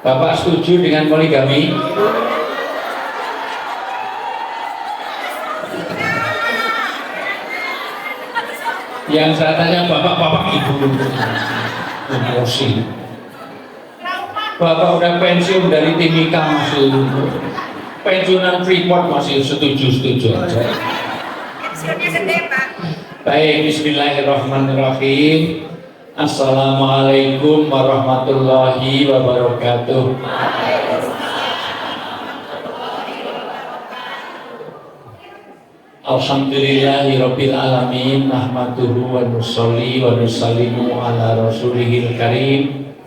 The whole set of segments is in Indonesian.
Bapak setuju dengan poligami? Yang saya tanya bapak-bapak ibu emosi. Bapak udah pensiun dari Timika masih pensiunan Freeport masih setuju aja. Baik, bismillahirrahmanirrahim. Assalamualaikum warahmatullahi wabarakatuh. Alhamdulillahirabbil alamin, nahmaduhu wa nusolli wa nusallimu ala rasulihil karim.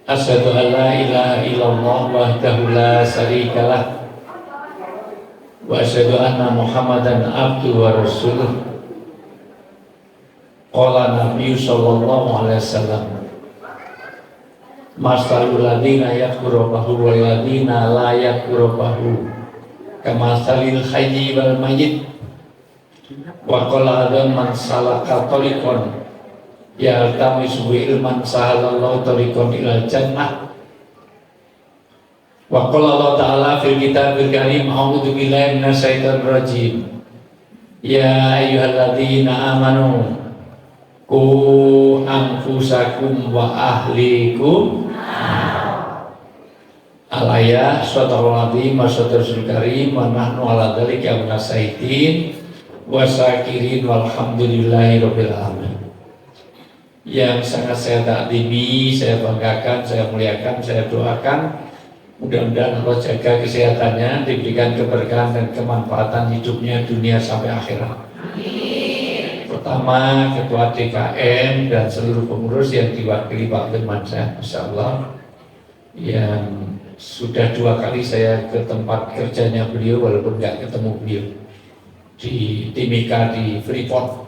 Asyhadu an la ilaha illallah wahdahu la syarikalah wa asyhadu anna Muhammadan abduhu wa rasuluh. Qala Nabi sallallahu alaihi wasallam, masalul ladina yakfuruna wal ladina la yakfuruna kamasalil hayyi wal mayyit. Wa qala adam man salaka tariqan yaltamisu ilman sahalallahu tariqan ilal jannah. Wa qala Allah ta'ala fil kitabil karim, a'udzu billahi minasyaitonir rajim, ya ayyuhalladzina amanu qu anfusakum wa ahlikum al-ayah. Shadaqallahu azim wa shadaqal karim wa nahnu ala dzalika minasyaitin wa syakirin walhamdulillahi rabbil alamin. Yang sangat saya takdimi, saya banggakan, saya muliakan, saya doakan mudah-mudahan Allah jaga kesehatannya, diberikan keberkahan dan kemanfaatan hidupnya dunia sampai akhirat. Pertama, Ketua DKM dan seluruh pengurus yang diwakili Pak Firmansyah, Masya Allah, yang sudah 2 kali saya ke tempat kerjanya beliau walaupun nggak ketemu beliau di Timika di Freeport,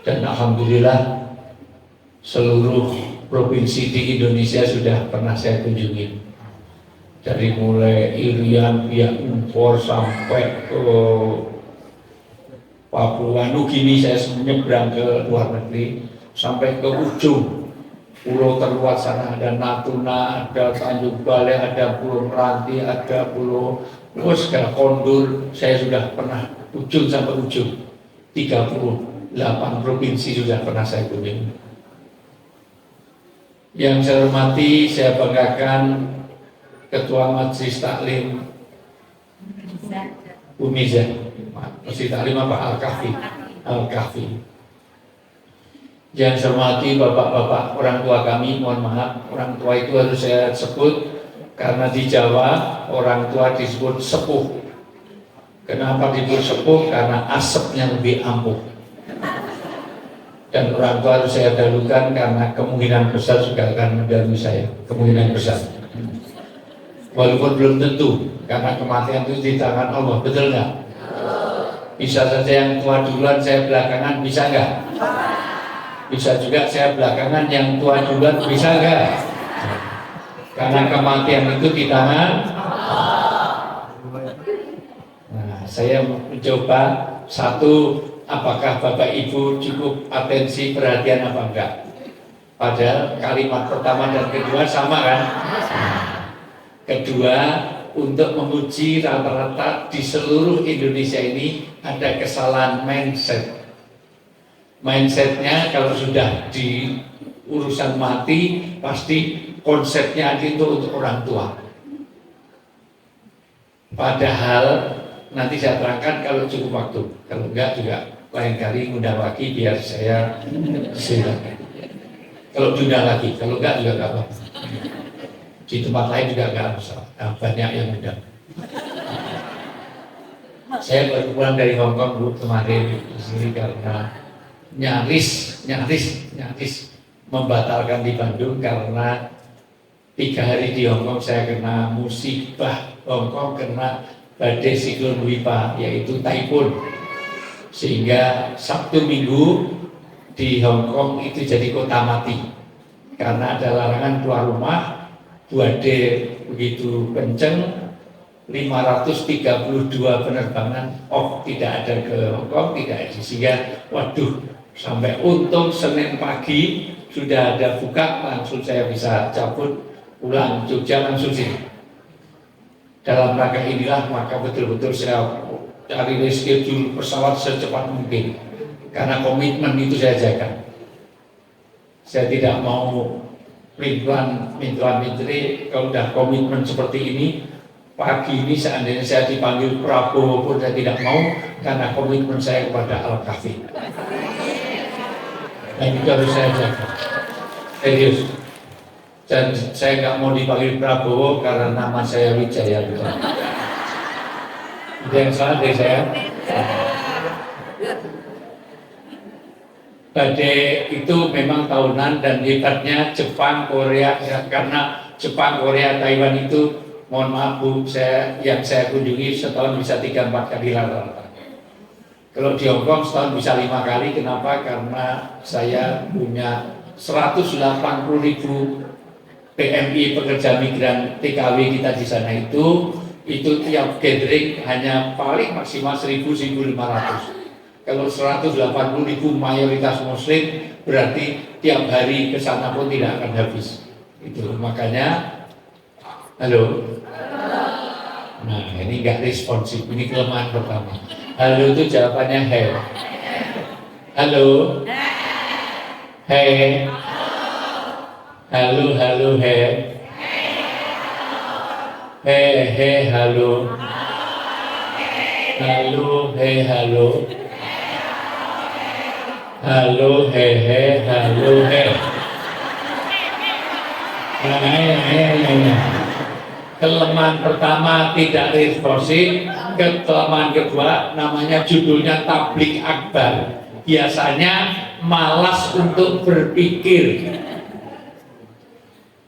dan alhamdulillah seluruh provinsi di Indonesia sudah pernah saya kunjungi, dari mulai Irian, Biak Umpur sampai ke Papua Nugini. Saya menyeberang ke luar negeri sampai ke ujung pulau terluar sana, ada Natuna, ada Tanjung Balai, ada Pulau Meranti, ada Pulau Kondur. Saya sudah pernah ujung sampai ujung, 38 provinsi sudah pernah saya kunjungi. Yang saya hormati, saya banggakan Ketua Majelis Taklim Umiza, Majelis Taklim apa? Al-Kahfi. Yang saya hormati bapak-bapak orang tua kami, mohon maaf, orang tua itu harus saya sebut karena di Jawa orang tua disebut sepuh. Kenapa disebut sepuh? Karena asapnya lebih ampuh. Dan orang tua harus saya dahulukan karena kemungkinan besar juga akan mendahului saya, kemungkinan besar. Walaupun belum tentu, karena kematian itu di tangan Allah, betul nggak? Bisa saja yang tua duluan, saya belakangan, bisa nggak? Bisa juga saya belakangan, yang tua duluan, bisa nggak? Karena kematian itu di tangan. Nah, saya mencoba satu, apakah Bapak Ibu cukup atensi perhatian apa enggak? Padahal kalimat pertama dan kedua sama kan? Kedua, untuk memuji rata-rata di seluruh Indonesia ini ada kesalahan mindset. Mindsetnya kalau sudah di urusan mati pasti konsepnya itu untuk orang tua. Padahal nanti saya terangkan kalau cukup waktu, kalau enggak juga lain kali ngundang lagi biar saya silakan. Kalau diundang lagi, kalau enggak juga enggak apa-apa. Di tempat lain juga enggak masalah, banyak yang undang. Saya baru pulang dari Hongkong Bu kemarin di sini karena nyaris membatalkan di Bandung karena 3 hari di Hongkong saya kena musibah. Hongkong kena badai siklon Wipa, yaitu typhoon, sehingga Sabtu Minggu di Hongkong itu jadi kota mati karena ada larangan keluar rumah. Badai begitu kenceng, 532 penerbangan off, tidak ada ke Hongkong, tidak ada, sehingga waduh, sampai untung Senin pagi sudah ada buka, langsung saya bisa cabut pulang Jogja langsung sini. Dalam rangka inilah maka betul-betul saya cari reschedule pesawat secepat mungkin, karena komitmen itu saya jaga. Saya tidak mau menteri kalau udah komitmen seperti ini. Pagi ini seandainya saya dipanggil Prabowo pun saya tidak mau, karena komitmen saya kepada Al-Kafi. Dan itu harus saya jaga. Serius. Dan saya nggak mau dipanggil Prabowo karena nama saya Wijaya. Itu yang salah dari saya. Badai itu memang tahunan, dan hebatnya Jepang, Korea, karena Jepang, Korea, Taiwan itu, mohon maaf Bu, yang saya kunjungi setahun bisa 3-4 kali rata-rata. Kalau di Hongkong setahun bisa 5 kali, kenapa? Karena saya punya 180.000 PMI pekerja migran TKW kita di sana itu tiap gathering hanya paling maksimal 1.000-1.500. Kalau 180.000 mayoritas muslim, berarti tiap hari ke sana pun tidak akan habis. Itu makanya, halo. Nah, ini nggak responsif, ini kelemahan pertama. Halo itu jawabannya hey. Halo. Hey. Halo, halo, hey. Hey, hey, halo. Halo, hey, halo. Halo, hey, hey, halo, hey. Kelemahan pertama tidak responsif. Kelemahan kedua namanya judulnya tablik akbar. Biasanya malas untuk berpikir.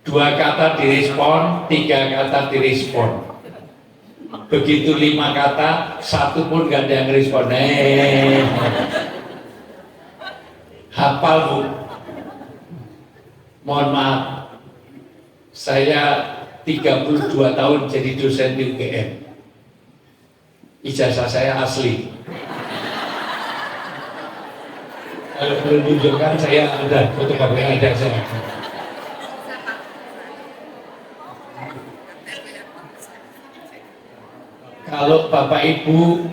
2 kata direspon, 3 kata direspon. Begitu 5 kata, 1 pun gak ada yang respon. Hafal Bu. Mohon maaf, saya 32 tahun jadi dosen di UGM. Ijazah saya asli. Kalau perlu tunjukkan saya ada, fotokopi ada saya. Kalau Bapak Ibu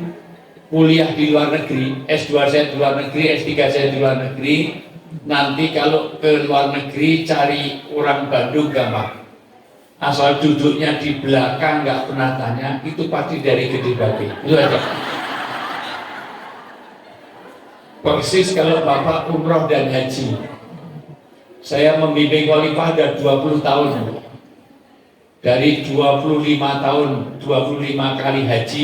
kuliah di luar negeri, S2 saya di luar negeri, S3 saya di luar negeri, nanti kalau ke luar negeri cari orang Bandung gampang. Asal duduknya di belakang nggak pernah tanya, itu pasti dari Gede Bage. Itu aja. Persis kalau Bapak umroh dan haji. Saya membimbing khalifah ada 20 tahun. Dari 25 tahun, 25 kali haji,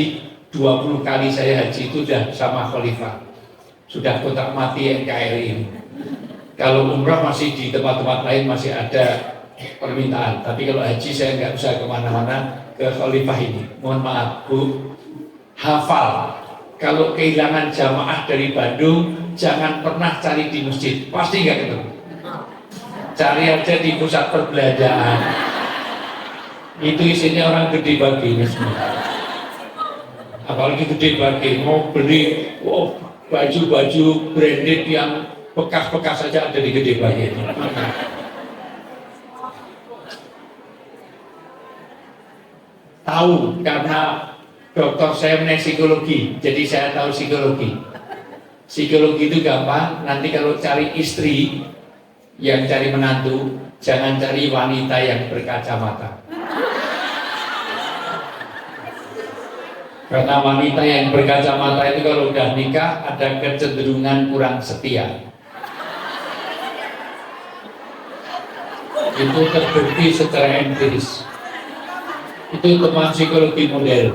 20 kali saya haji itu sudah sama khalifah. Sudah kotak mati NKRI ini. Kalau umrah masih di tempat-tempat lain masih ada permintaan. Tapi kalau haji saya nggak bisa kemana-mana, ke khalifah ini. Mohon maaf Bu, hafal. Kalau kehilangan jamaah dari Bandung, jangan pernah cari di masjid. Pasti nggak ketemu. Cari aja di pusat perbelanjaan. Itu isinya orang Gede Bage ini semua. Apalagi Gede Bage mau beli baju-baju branded yang bekas-bekas saja ada di Gede Bage ini. Tahu karena dokter saya menaik psikologi, jadi saya tahu psikologi. Psikologi itu gampang. Nanti kalau cari istri yang cari menantu, jangan cari wanita yang berkacamata. Karena wanita yang berkacamata itu kalau udah nikah ada kecenderungan kurang setia. Itu terbukti secara empiris. Itu teman psikologi modern.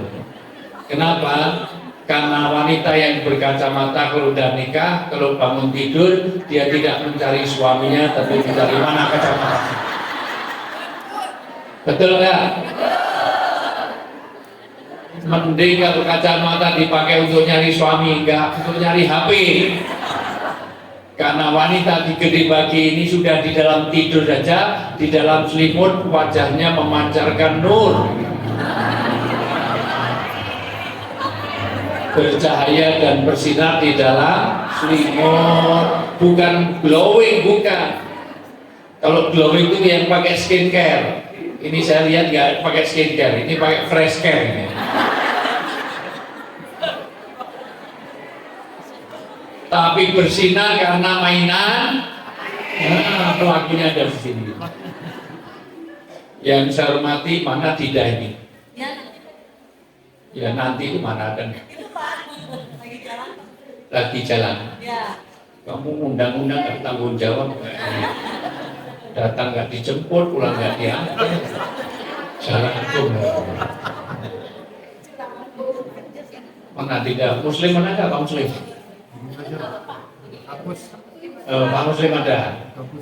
Kenapa? Karena wanita yang berkacamata kalau udah nikah, kalau bangun tidur dia tidak mencari suaminya, tapi mencari mana kacamata. Betul nggak? Mending kalau kacamata dipakai untuk nyari suami, enggak untuk nyari HP. Karena wanita di Gede Bage ini sudah di dalam tidur saja, di dalam selimut wajahnya memancarkan nur, bercahaya dan bersinar di dalam selimut. Bukan glowing, bukan. Kalau glowing itu yang pakai skincare. Ini saya lihat nggak pakai skincare, ini pakai fresh care ini. Tapi bersinar karena mainan. Nah, pelakunya ada di sini. Yang saya hormati, mana tidak ini? Ya nanti itu mana kan? Lagi jalan. Kamu undang-undang nggak tanggung jawab. Datang nggak dijemput, pulang nggak diantar. Jalan itu. Mana tidak? Muslim mana nggak? Pak Muslim? Pak Muslim ada.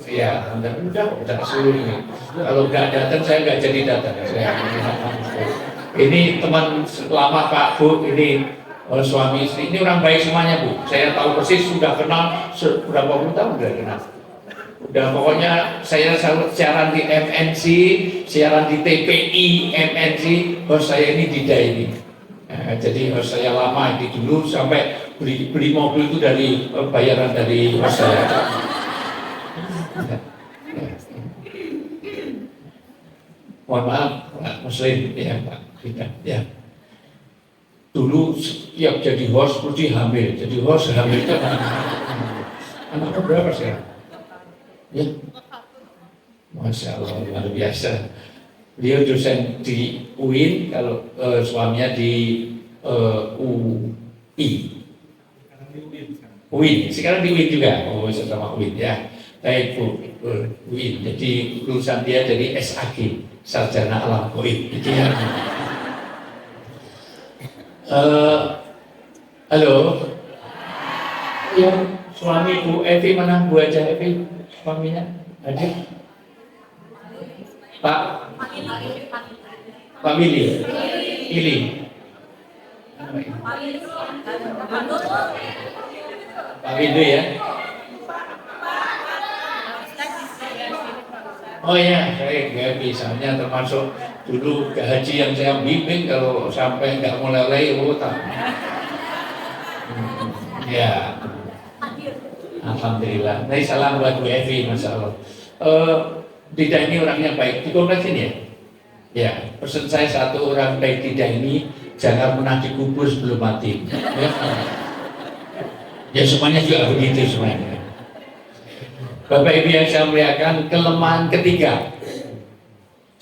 Ya, udah suruh ini. Kalau nggak datang, saya nggak jadi datang. Ini teman lama Pak Bu, ini suami istri. Ini orang baik semuanya Bu. Saya tahu persis, sudah kenal berapa puluh tahun udah kenal. Udah pokoknya saya selalu siaran di MNC, siaran di TPI, MNC. Host saya ini Dida ini. Jadi host saya lama ini dulu sampai beli mobil itu dari bayaran dari host saya. Mohon maaf Pak Muslim ya Pak Dida ya. Dulu setiap jadi host mesti hamil. Jadi host hamil itu anaknya berapa sekarang? Ya, Masya Allah luar biasa. Beliau dosen di UIN, kalau suaminya di UI. UIN, sekarang di UIN juga. Oh, sama UIN ya. Baik Bu, UIN. Jadi lulusan dia dari SAG, Sarjana Alam Goib. Gitu ya. Halo. Ya, suami Bu Evi mana? Bu aja Evi. Suaminya ada Pak Willy Pak Windu ya. Oh ya, saya nggak misalnya termasuk dulu ke haji yang saya bimbing, kalau sampai nggak mulai utang. Ya. Alhamdulillah. Nah, salam buat Bu Evi, Masya Allah. Dida ini orangnya baik. Di kompleks ini ya? Ya, pesan saya satu, orang baik Dida ini jangan pernah dikubur sebelum mati. Ya semuanya juga begitu semuanya. Bapak Ibu yang saya muliakan, kelemahan ketiga.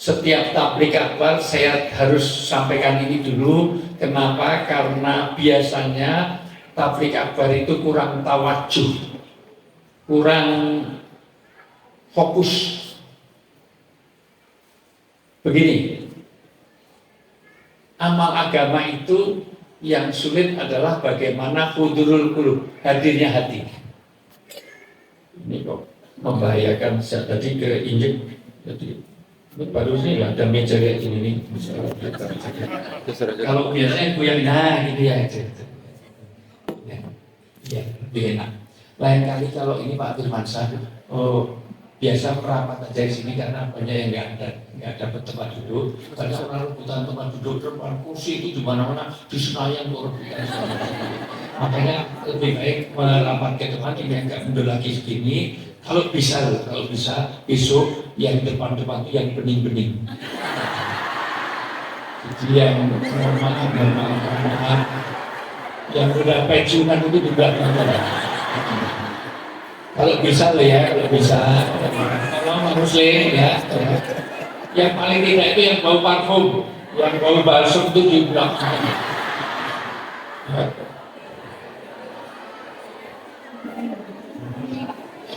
Setiap tablik akbar saya harus sampaikan ini dulu. Kenapa? Karena biasanya tablik akbar itu kurang tawajuh, kurang fokus. Begini, amal agama itu yang sulit adalah bagaimana hudurul qulub, hadirnya hati. Ini kok membahayakan. Saya tadi ke injek, jadi ini baru sih ada meja kayak gini nih. Kalau biasanya goyang, nah ini ya, ya lebih enak. Lain kali kalau ini Pak Firmansyah, biasa merapat aja di sini karena banyak yang nggak ada tempat duduk. Padahal orang rebutan tempat duduk, depan kursi itu di mana-mana, di Senayan tuh rebutan. Makanya lebih baik merapat ke depan, yang nggak mundur lagi segini. Kalau bisa besok yang depan-depan itu yang bening-bening. Jadi yang normal, yang udah pensiunan itu di belakang. Kalau bisa loh ya, kalau bisa. Kalau Muslim ya. Yang paling tidak itu yang bau parfum, yang bau balsam itu di belakang.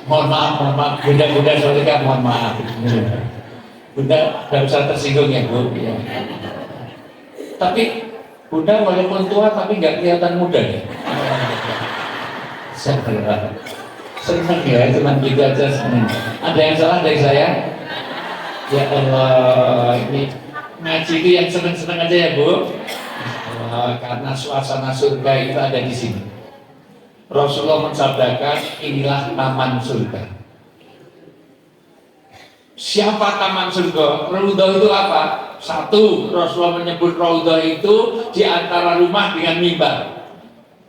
Mohon maaf, bunda soalnya mohon maaf. Bunda tidak usah tersinggung ya Bu. Ya. Tapi Bunda walaupun tua tapi nggak kelihatan muda ya. Senang ya, cuma gitu aja senang. Ada yang salah dari saya? Ya Allah, ini ngaji itu yang senang-senang aja ya Bu. Karena suasana surga itu ada di sini. Rasulullah mensabdakan, inilah taman surga. Siapa taman surga? Raudhah itu apa? Satu, Rasulullah menyebut Raudhah itu di antara rumah dengan mimbar.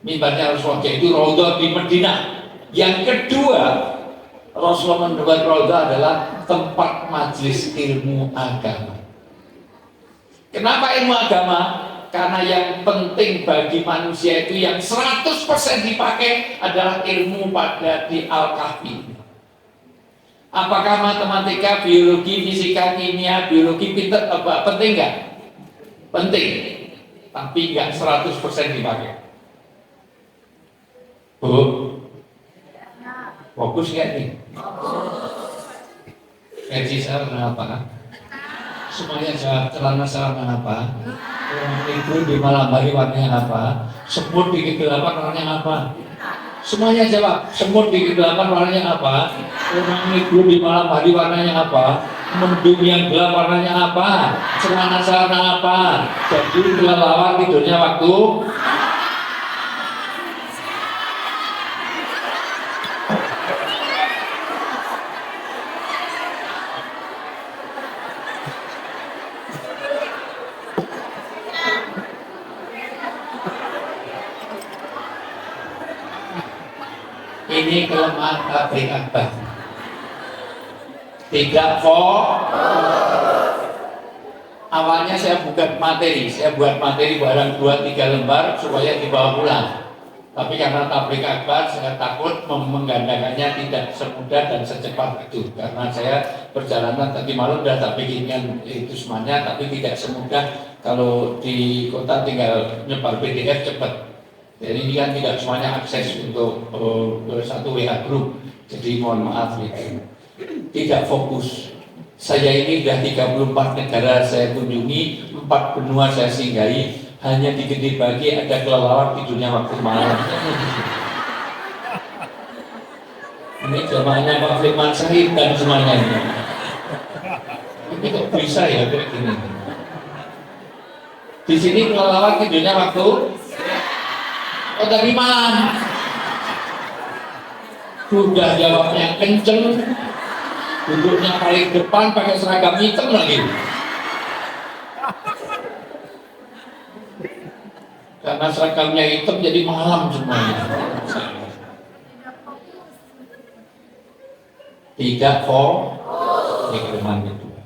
Mimbarnya Rasulullah, yaitu Raudhah di Madinah. Yang kedua, Rasulullah menyebut Raudhah adalah tempat majelis ilmu agama. Kenapa ilmu agama? Karena yang penting bagi manusia itu yang 100% dipakai adalah ilmu pada di Al-Kahfi. Apakah matematika, biologi, fisika, kimia, biologi, pinter, apa penting nggak? Penting, tapi nggak 100% dipakai. Bu, fokus nggak nih? Gaji saya apa? Semuanya jawab. Celana saya apa? Itu di malam hari warnanya apa? Semut di kegelapan warnanya apa? Semuanya jawab. Semut di kegelapan warnanya apa? Orang itu di malam hari warnanya apa? Mendung yang gelap warnanya apa? Celana apa? Jadi kelelawar tidurnya waktu ini kelemahan tabligh akbar. Tidak awalnya saya buat materi barang 2-3 lembar supaya dibawa pulang. Tapi karena tabligh akbar saya takut menggandakannya tidak semudah dan secepat itu. Karena saya perjalanan tadi malam sudah tak bikinkan itu semuanya, tapi tidak semudah kalau di kota tinggal nyebar PDF cepat. Jadi ini kan tidak semuanya akses untuk satu WA group. Jadi mohon maaf gitu. Tidak fokus. Saya ini sudah 34 negara saya kunjungi, 4 benua saya singgahi, hanya di Gede Bagi ada kelelawar tidurnya waktu malam. Ini jamaahnya Pak Firman Syahid dan semuanya ini. Ini kok bisa ya kayak gini? Di sini kelelawar tidurnya waktu tadi malam. Sudah jawabnya kenceng, duduknya paling depan pakai seragam hitam lagi. Karena seragamnya hitam jadi malam semuanya. Tidak ini kelemahan kedua.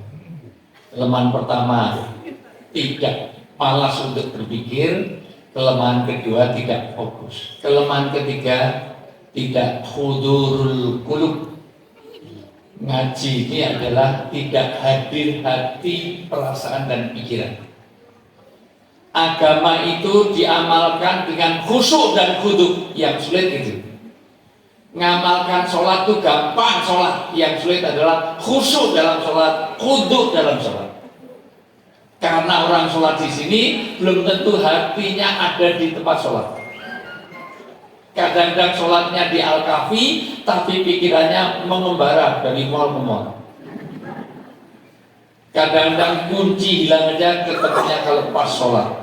Kelemahan pertama, tidak malas untuk berpikir. Kelemahan kedua, tidak fokus. Kelemahan ketiga, tidak hudurul qulub. Ngaji ini adalah tidak hadir hati, perasaan dan pikiran. Agama itu diamalkan dengan khusyuk dan khudu. Yang sulit itu. Ngamalkan sholat itu gampang sholat. Yang sulit adalah khusyuk dalam sholat, khudu dalam sholat. Karena orang sholat di sini belum tentu hatinya ada di tempat sholat. Kadang-kadang sholatnya di Al-Kahfi, tapi pikirannya mengembara dari mall ke mall. Kadang-kadang kunci hilang aja ketemunya kalau pas sholat.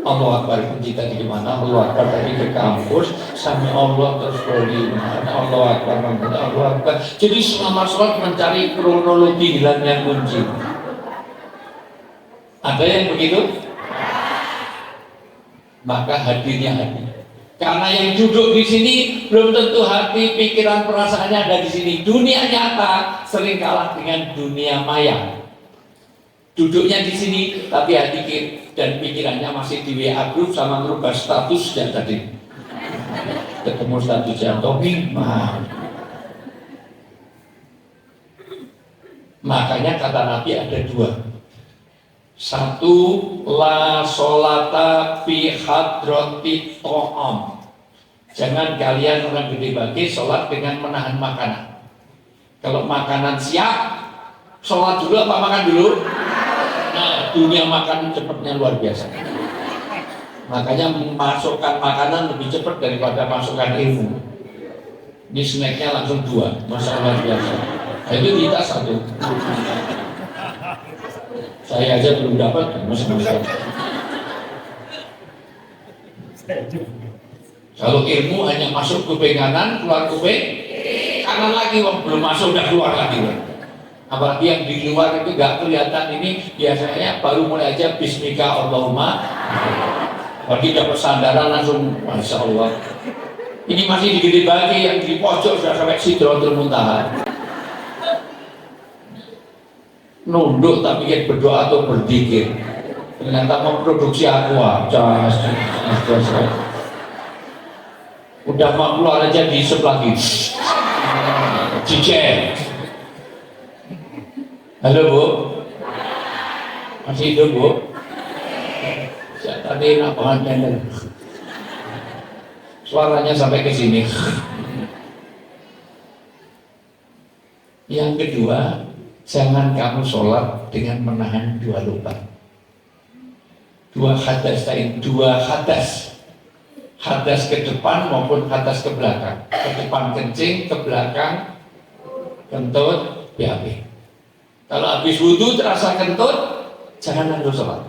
Allah Akbar, kunci tadi gimana? Allah Akbar tadi ke kampus, sampai Allah terus beli Allah Akbar, Allah Akbar. Jadi selama sholat mencari kronologi hilangnya kunci. Ada yang begitu? Maka hadirnya hati. Karena yang duduk di sini belum tentu hati, pikiran, perasaannya ada di sini. Dunia nyata sering kalah dengan dunia maya. Duduknya di sini, tapi hati dan pikirannya masih di WA group sama merubah status yang tadi. Ketemu status yang topping, makanya kata Nabi ada 2. Satu, la sholata fi hadrati to'am. Jangan kalian orang Gede Bagi sholat dengan menahan makanan. Kalau makanan siap, sholat dulu apa makan dulu? Nah, dunia makan cepatnya luar biasa. Makanya memasukkan makanan lebih cepat daripada masukkan ilmu. Ini snacknya langsung 2, masa luar biasa. Nah, itu kita 1. Saya aja belum dapat, masih. Kalau ilmu hanya masuk kuping kanan, keluar kuping kanan lagi, belum masuk udah keluar lagi. Apalagi yang di luar itu nggak kelihatan, ini biasanya baru mulai aja Bismika Allahumma. Bagi dapat sandaran langsung, Masya Allah. Ini masih di Gede Bagi, yang di pojok sudah sampai Sidratul Muntaha. nunduk tak pikir berdoa atau berzikir. Ternyata memproduksi aqua, udah mau keluar aja diisep lagi, cicek. Halo Bu, masih hidup Bu? Tadi lapangan tender, suaranya sampai ke sini. Yang kedua, jangan kamu sholat dengan menahan dua lubang, dua hadas lain, dua hadas ke depan maupun hadas ke belakang. Ke depan kencing, ke belakang kentut, BAB. Kalau habis wudhu terasa kentut, jangan lanjut sholat.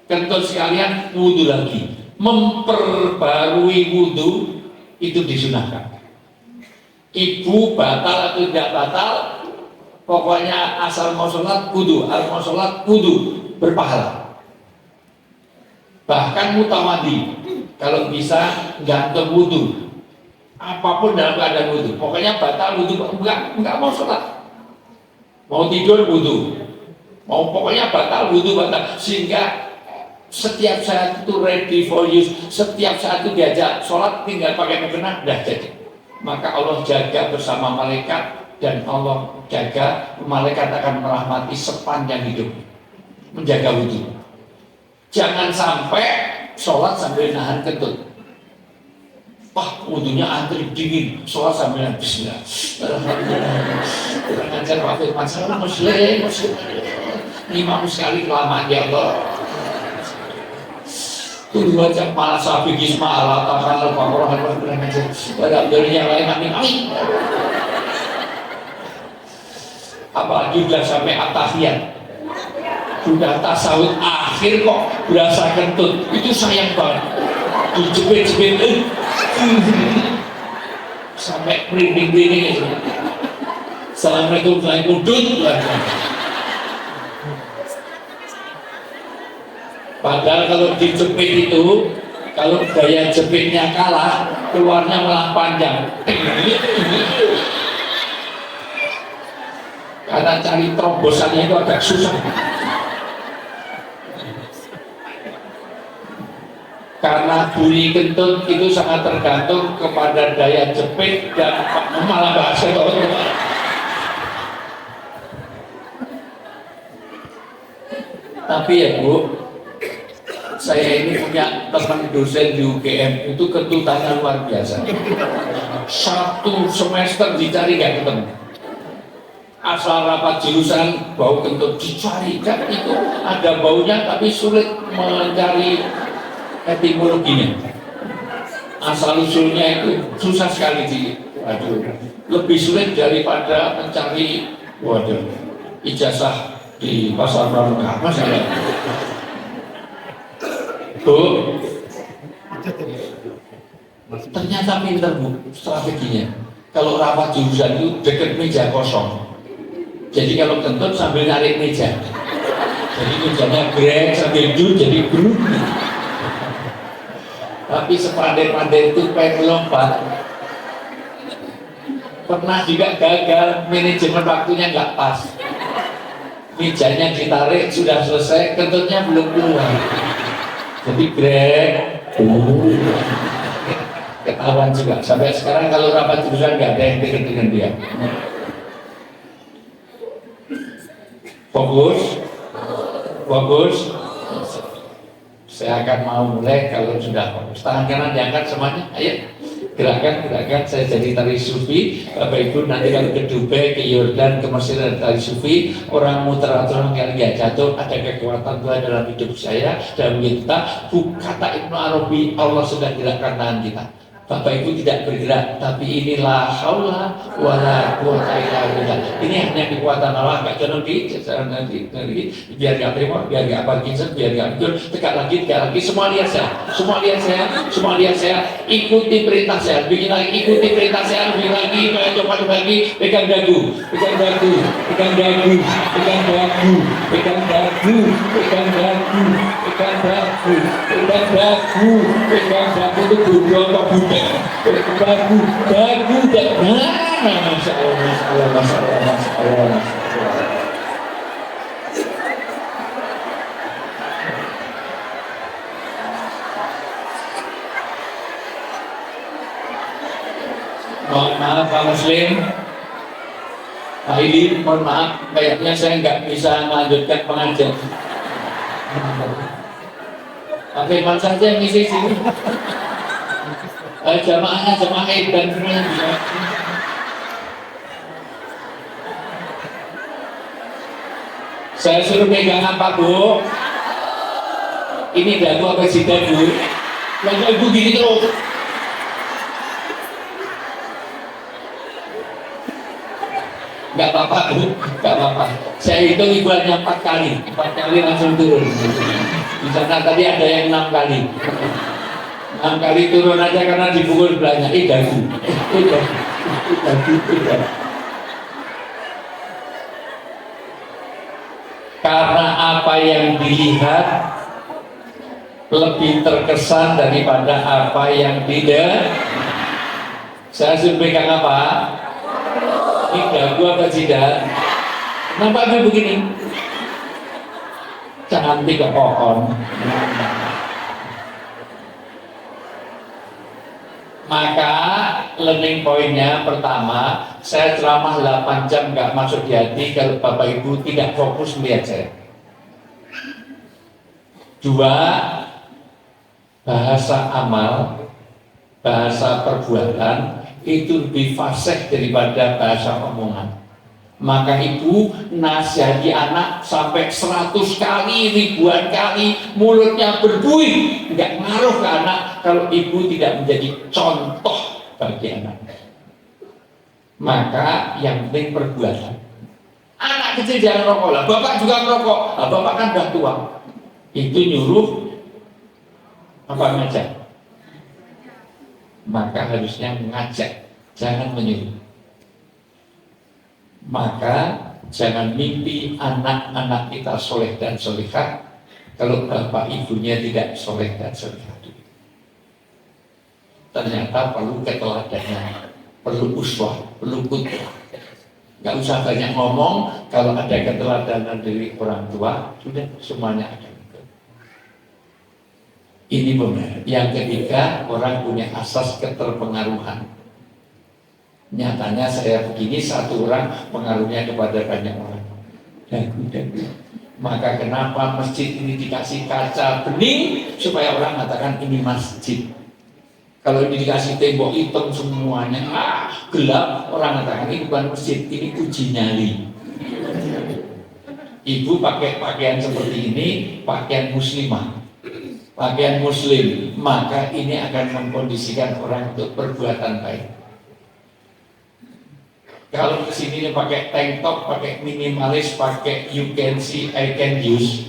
Kentut sekalian, wudhu lagi. Memperbarui wudhu itu disunahkan. Ibu batal atau tidak batal, pokoknya asal mau sholat wudhu, berpahala. Bahkan mutawadi, kalau bisa gantung wudhu, apapun dalam keadaan wudhu, pokoknya batal wudhu, enggak mau sholat, mau tidur wudhu, mau pokoknya batal wudhu, sehingga setiap saat itu ready for use, setiap saat itu diajak sholat tinggal pakai mukena, dah jadi. Maka Allah jaga bersama malaikat, dan Allah jaga, malaikat akan merahmati sepanjang hidup, menjaga wudhu. Jangan sampai sholat sambil nahan kentut. Wah, wudhunya antri dingin, sholat sambil nahan bismillah. Kurang ajar wakil masalah muslim. Imam sekali kelamaan ya Allah. Tunggu aja malah sapi gisma ala takal pakorohan kurang ajar. Pada yang lain amin. Apalagi sudah sampai atahiyat, sudah tasawuf akhir kok berasa kentut, itu sayang banget. Dijepit-jepit sampai merinding-merinding. Assalamualaikum warahmatullahi wabarakatuh. Padahal kalau dijepit itu, kalau daya jepitnya kalah, keluarnya malah panjang. Karena cari terombosannya itu agak susah. Karena bunyi kentut itu sangat tergantung kepada daya jepit dan malah bahasa itu. Tapi ya Bu, saya ini punya teman dosen di UGM, itu kentutannya luar biasa. Satu semester dicari nggak ketemu. Asal rapat jurusan bau kentut dicari, kan itu ada baunya tapi sulit mencari etimologinya. Asal usulnya itu susah sekali lebih sulit daripada mencari ijazah di pasar pramuka. Masalah. Bu, ternyata pinter Bu strateginya. Kalau rapat jurusan itu dekat meja kosong. Jadi kalau kentut sambil narik meja. Jadi mejanya grek sambil duduk jadi grup. Tapi sepandai-pandai itu pengen melompat. Pernah juga gagal, manajemen waktunya nggak pas. Mejanya ditarik sudah selesai, kentutnya belum keluar. Jadi grek, ketahuan juga. Sampai sekarang kalau rapat jurusan nggak ada yang deket dengan dia. Fokus. Saya akan mau mulai kalau sudah fokus. Tangan kanan diangkat semuanya, ayo. Gerakan, saya jadi tari sufi. Bapak Ibu nanti kalau ke Dubai, ke Yordan, ke Mesir ada tari sufi. Orang muter-muter yang nggak jatuh, ada kekuatan Tuhan dalam hidup saya, dalam kita. Kata Ibnu Arabi, Allah sedang gerakkan tangan kita. Bapak Ibu tidak bergerak, tapi inilah haula wala quwwata illa billah. Ini hanya kekuatan Allah, enggak jangan nanti biar enggak terima, biar enggak Parkinson, biar enggak betul. Tekan lagi, semua lihat saya, ikuti perintah saya, bikin lagi, ikuti perintah saya, bikin lagi, coba lagi, pegang dagu, itu bodoh apa budak. Dagu, masya Allah. jamaah muslim. Pak Ili, mohon maaf, kayaknya saya nggak bisa melanjutkan pengajian. Pak Firman saja yang ngisi sini. Jamaahnya jamaah dan semuanya bisa. Saya suruh pegang apa, Bu? Ini dagu apa jidat, Bu? Yang ibu gini terus. Nggak apa-apa, Bu, nggak apa-apa. Saya hitung ibu hanya 4 kali langsung turun. Di sana tadi ada yang 6 kali. 6 kali turun aja karena dipukul sebelahnya. Dagu. Karena apa yang dilihat lebih terkesan daripada apa yang tidak. Saya suruh pegang apa? Ini dagu apa jidat? Kenapa aku begini? Cantik ke pohon. Maka learning pointnya pertama, saya ceramah 8 jam nggak masuk di hati kalau Bapak Ibu tidak fokus melihat saya. 2, bahasa amal, bahasa perbuatan itu lebih fasih daripada bahasa omongan. Maka ibu nasihati anak sampai 100 kali, ribuan kali, mulutnya berbuih, nggak ngaruh ke anak kalau ibu tidak menjadi contoh bagi anak. Maka yang penting perbuatan. Anak kecil jangan rokok lah, bapak juga merokok, nah, bapak kan udah tua. Itu nyuruh apa ngajak? Maka harusnya mengajak, jangan menyuruh. Maka jangan mimpi anak-anak kita soleh dan solehah kalau bapak ibunya tidak soleh dan solehah. Ternyata perlu keteladanan, perlu uswah, perlu qudwah. Gak usah banyak ngomong, kalau ada keteladanan dari orang tua, sudah semuanya ada. Ini benar. Yang ketiga, orang punya asas keterpengaruhan. Nyatanya saya begini, satu orang pengaruhnya kepada banyak orang. Dagu. Maka kenapa masjid ini dikasih kaca bening supaya orang mengatakan ini masjid. Kalau ini dikasih tembok hitam semuanya gelap, orang mengatakan ini bukan masjid, ini uji nyali. Ibu pakai pakaian seperti ini, pakaian muslimah, pakaian muslim, maka ini akan mengkondisikan orang untuk perbuatan baik. Kalau kesini pakai tank top, pakai minimalis, pakai you can see, I can use.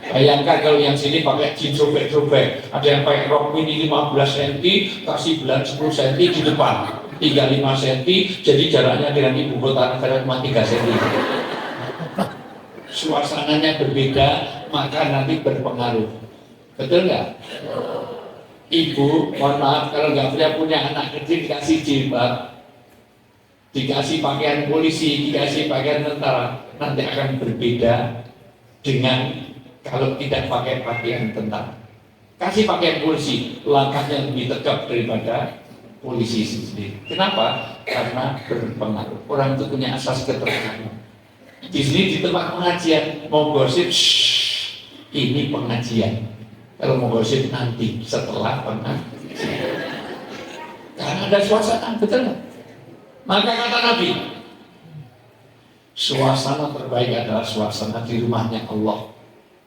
Bayangkan kalau yang sini pakai jeans robek-robek, ada yang pakai rok mini 15 cm, kasih belan 10 cm di depan, tinggal 5 cm, jadi jaraknya dengan ibu kota negara cuma 3 cm. Suasananya berbeda, maka nanti berpengaruh. Betul nggak? Ibu, mohon maaf kalau nggak punya anak kecil dikasih jilbab, dikasih pakaian polisi, dikasih pakaian tentara, nanti akan berbeda dengan kalau tidak pakai pakaian tentara. Kasih pakaian polisi, langkahnya lebih tegap daripada polisi sendiri. Kenapa? Karena berpengaruh. Orang itu punya asas keterpengaruhan. Di sini di tempat pengajian mau gosip, ini pengajian. Kalau mau gosip nanti setelah pengajian. Karena ada suasana, betul nggak? Maka kata Nabi, suasana terbaik adalah suasana di rumahnya Allah.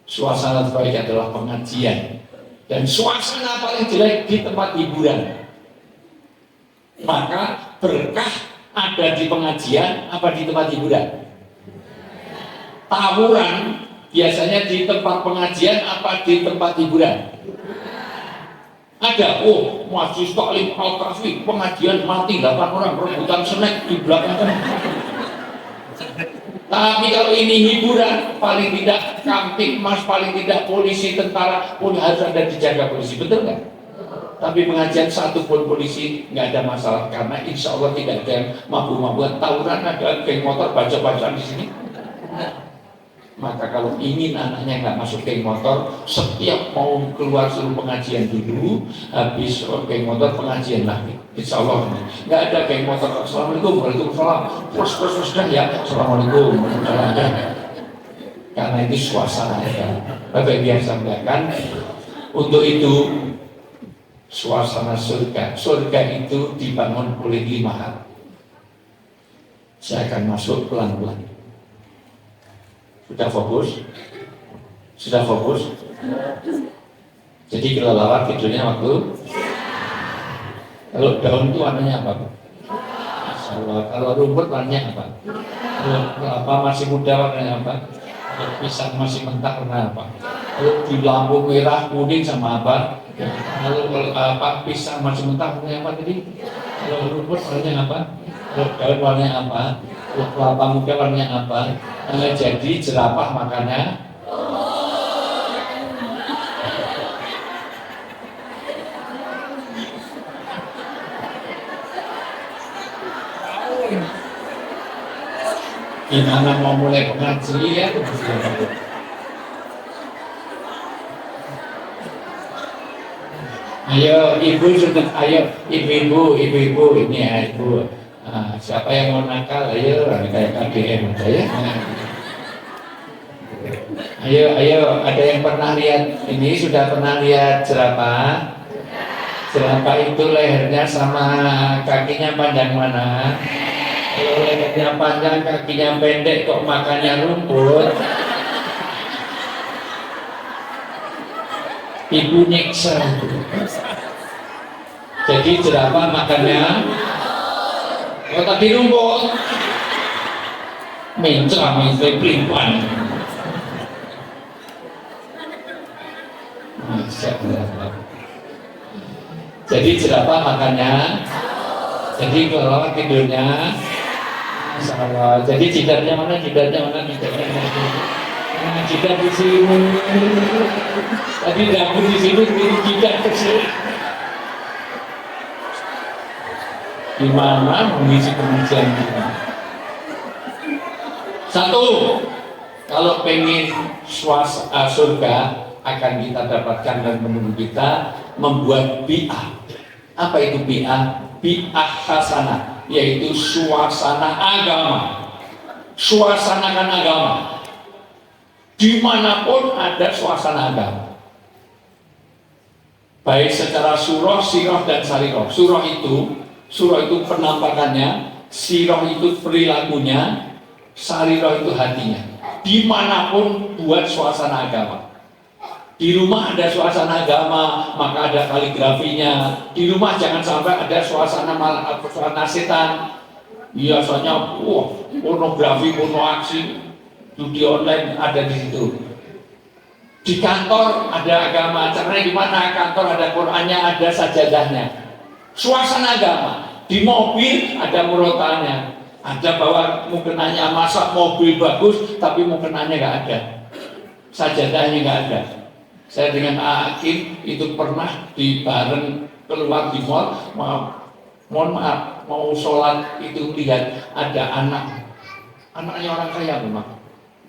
Suasana terbaik adalah pengajian. Dan suasana paling jelek di tempat hiburan. Maka berkah ada di pengajian apa di tempat hiburan? Tawuran biasanya di tempat pengajian apa di tempat hiburan? Ada, Masjid Taklim Al-Kafi, pengajian mati 8 orang, rebutan snack di belakang. Tapi kalau ini hiburan, paling tidak Kamtibmas, paling tidak polisi, tentara pun harus ada dijaga polisi, betul nggak? Tapi pengajian satu pun polisi nggak ada masalah, karena insya Allah tidak ada yang mabuk-mabukan. Tawuran ada geng motor baca-bacaan di sini. Maka kalau ingin anaknya nggak masuk geng motor, setiap mau keluar suruh pengajian dulu, habis geng motor pengajian lagi. Insya Allah nggak ada geng motor. Assalamualaikum, waalaikumsalam. Terus dah ya. Assalamualaikum, waalaikumsalam. Karena itu suasana ya. Bapak biar sampaikan. Untuk itu suasana surga. Surga itu dibangun oleh 5 hal. Saya akan masuk pelan-pelan. Sudah fokus? Sudah fokus? Jadi kelelawar tidurnya waktu? Kalau daun itu warnanya apa? Kalau rumput warnanya apa? Kalau kelapa masih muda warnanya apa? Kalau pisang masih mentah warna apa? Kalau di lampu merah kuning sama apa? Kalau pisang masih mentah warnanya apa tadi? Kalau rumput warnanya apa? Kalau daun warnanya apa? Kalau kelapa muda warnanya apa? Jadi jerapah makannya gimana mau mulai pengajian? Ayo ibu sudah, ayo ibu-ibu ini ya ibu. Siapa yang mau nakal? Ayo kayak KDM aja ya. Ayo, ada yang pernah lihat ini? Sudah pernah lihat jerapah? Jerapah itu lehernya sama kakinya panjang mana? Kalau lehernya panjang, kakinya pendek, kok makannya rumput? Ibu nyiksa. Jadi jerapah makannya tapi rumput. Mencra pelimpan. Jadi jerapah makannya, jadi kelelawar tidurnya, salah. Jadi jidatnya mana? Jidat di sini. Tadi dapur di sini, jidat kecil. Gimana mengisi pengajian kita? 1, kalau pengen surga akan kita dapatkan dan menunggu kita membuat bi'ah. Apa itu bi'ah? Bi'ah hasanah, yaitu suasana agama. Suasanakan agama. Dimanapun ada suasana agama. Baik secara surah, sirah, dan sarirah. Surah itu penampakannya, sirah itu perilakunya, sarirah itu hatinya. Dimanapun buat suasana agama. Di rumah ada suasana agama, maka ada kaligrafinya. Di rumah jangan sampai ada suasana setan. Biasanya, pornografi, porno aksi, judi online ada di situ. Di kantor ada agama. Caranya gimana? Kantor ada Qur'annya, ada sajadahnya. Suasana agama. Di mobil ada murotanya. Ada bawa mukenanya, masa mobil bagus tapi mukenanya nggak ada, sajadahnya nggak ada. Saya dengan Akim itu pernah di bareng keluar di mall, mohon maaf, mau sholat itu lihat ada anaknya orang kaya memang,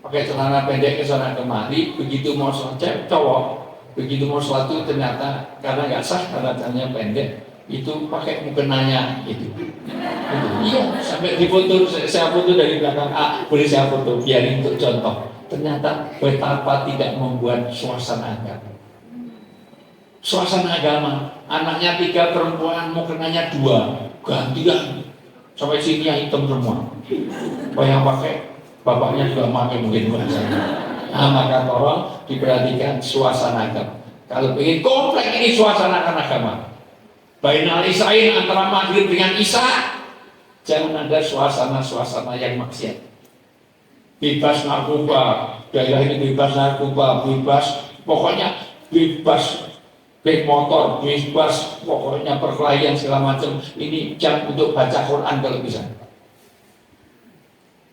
pakai celana pendek ke sana kemari, begitu mau sholat cowok, begitu mau sholat itu ternyata karena nggak sah karena celananya pendek, itu pakai mukenanya itu. Iya, sampai difoto, saya foto dari belakang. Boleh saya foto biar untuk contoh. Ternyata betapa tidak membuat suasana agama. Suasana agama, anaknya 3 perempuan, mukenanya 2, gantian sampai sini yang hitam semua. Yang pakai bapaknya juga pakai mungkin bahasanya. Maka tolong diperhatikan suasana agama. Kalau ingin komplek ini suasana agama. Bainal Isain, antara maghrib dengan isya, jangan ada suasana-suasana yang maksiat. Bebas narkoba, daerah ini bebas narkoba, bebas, pokoknya bebas geng motor, bebas, pokoknya perkelahian segala macam. Ini jam untuk baca Quran kalau bisa.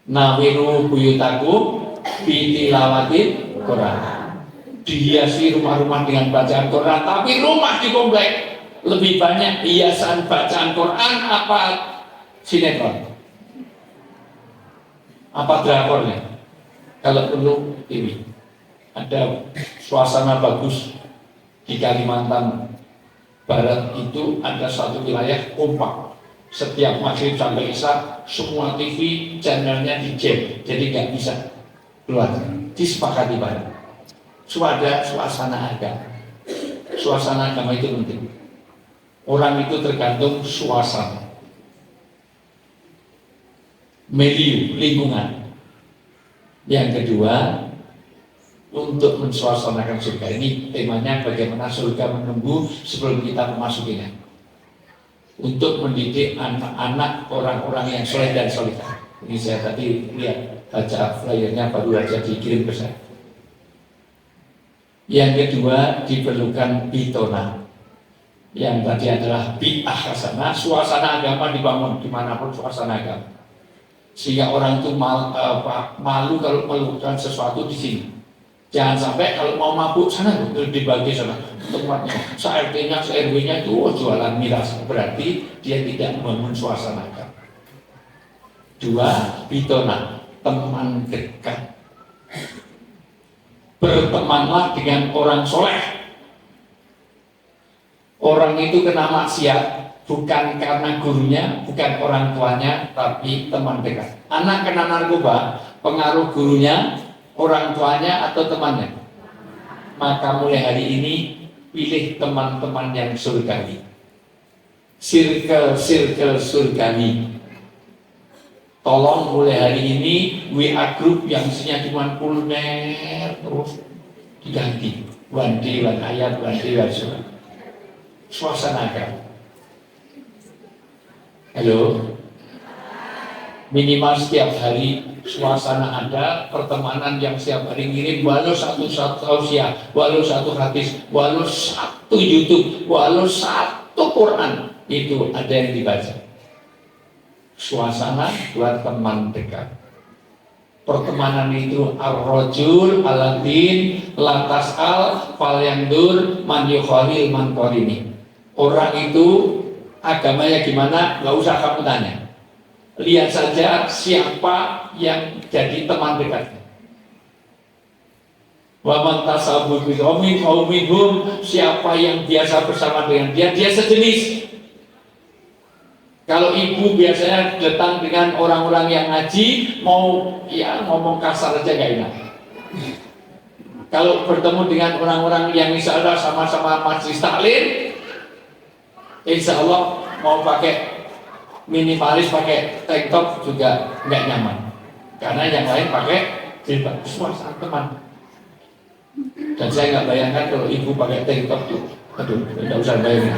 Nawiru buyutakum bitilawatin Quran. Dihiasi rumah-rumah dengan bacaan Quran, tapi rumah di komplek lebih banyak hiasan bacaan Quran apa sinetron? Apa drakornya? Kalau perlu ini ada suasana bagus di Kalimantan Barat itu ada satu wilayah kompak. Setiap maghrib sampai isya semua TV channelnya di jam, jadi nggak bisa keluar. Disepakati bareng. Ada suasana agama. Suasana agama itu penting. Orang itu tergantung suasana, milieu, lingkungan. Yang kedua, untuk mensuasanakan surga. Ini temanya bagaimana surga menunggu sebelum kita memasukinya. Untuk mendidik anak-anak orang-orang yang soleh dan solehah. Ini saya tadi lihat baca flyernya baru aja dikirim ke saya. Yang kedua diperlukan bitona. Yang tadi adalah bi'ah hasanah, suasana agama dibangun dimanapun suasana agama. Sehingga orang itu malu kalau melakukan sesuatu di sini. Jangan sampai kalau mau mabuk sana dibagi sana tempatnya, se-RT-nya, se-RW-nya itu jualan miras, berarti dia tidak membangun suasana agama. Dua, bitona, teman dekat. Bertemanlah dengan orang soleh. Orang itu kena maksiat bukan karena gurunya, bukan orang tuanya, tapi teman dekat. Anak kena narkoba, pengaruh gurunya, orang tuanya, atau temannya. Maka mulai hari ini pilih teman-teman yang surgawi. Circle surgawi. Tolong mulai hari ini WA group yang isinya cuma kuliner terus diganti. One day, one ayat, one day, one surah. Suasana agama. Halo. Minimal setiap hari suasana ada, pertemanan yang setiap hari ngirim, walau satu tausiah, walau satu hadis, walau satu YouTube, walau satu Quran, itu ada yang dibaca. Suasana buat teman dekat. Pertemanan itu ar-rajul aladin latas al fal yandur man yukhalil man qarini. Orang itu agamanya gimana, nggak usah kamu tanya. Lihat saja siapa yang jadi teman dekatnya. Wa man tasabbu bi qaumin qaumihum, siapa yang biasa bersama dengan dia sejenis. Kalau ibu biasanya datang dengan orang-orang yang ngaji, mau ya ngomong kasar aja gak enak. Kalau bertemu dengan orang-orang yang insya Allah sama-sama majelis taklim, insya Allah mau pakai minimalis, pakai tank top juga nggak nyaman. Karena yang lain pakai jilbab, suasana teman. Dan saya nggak bayangkan kalau ibu pakai tank top tuh, aduh, nggak usah bayangin.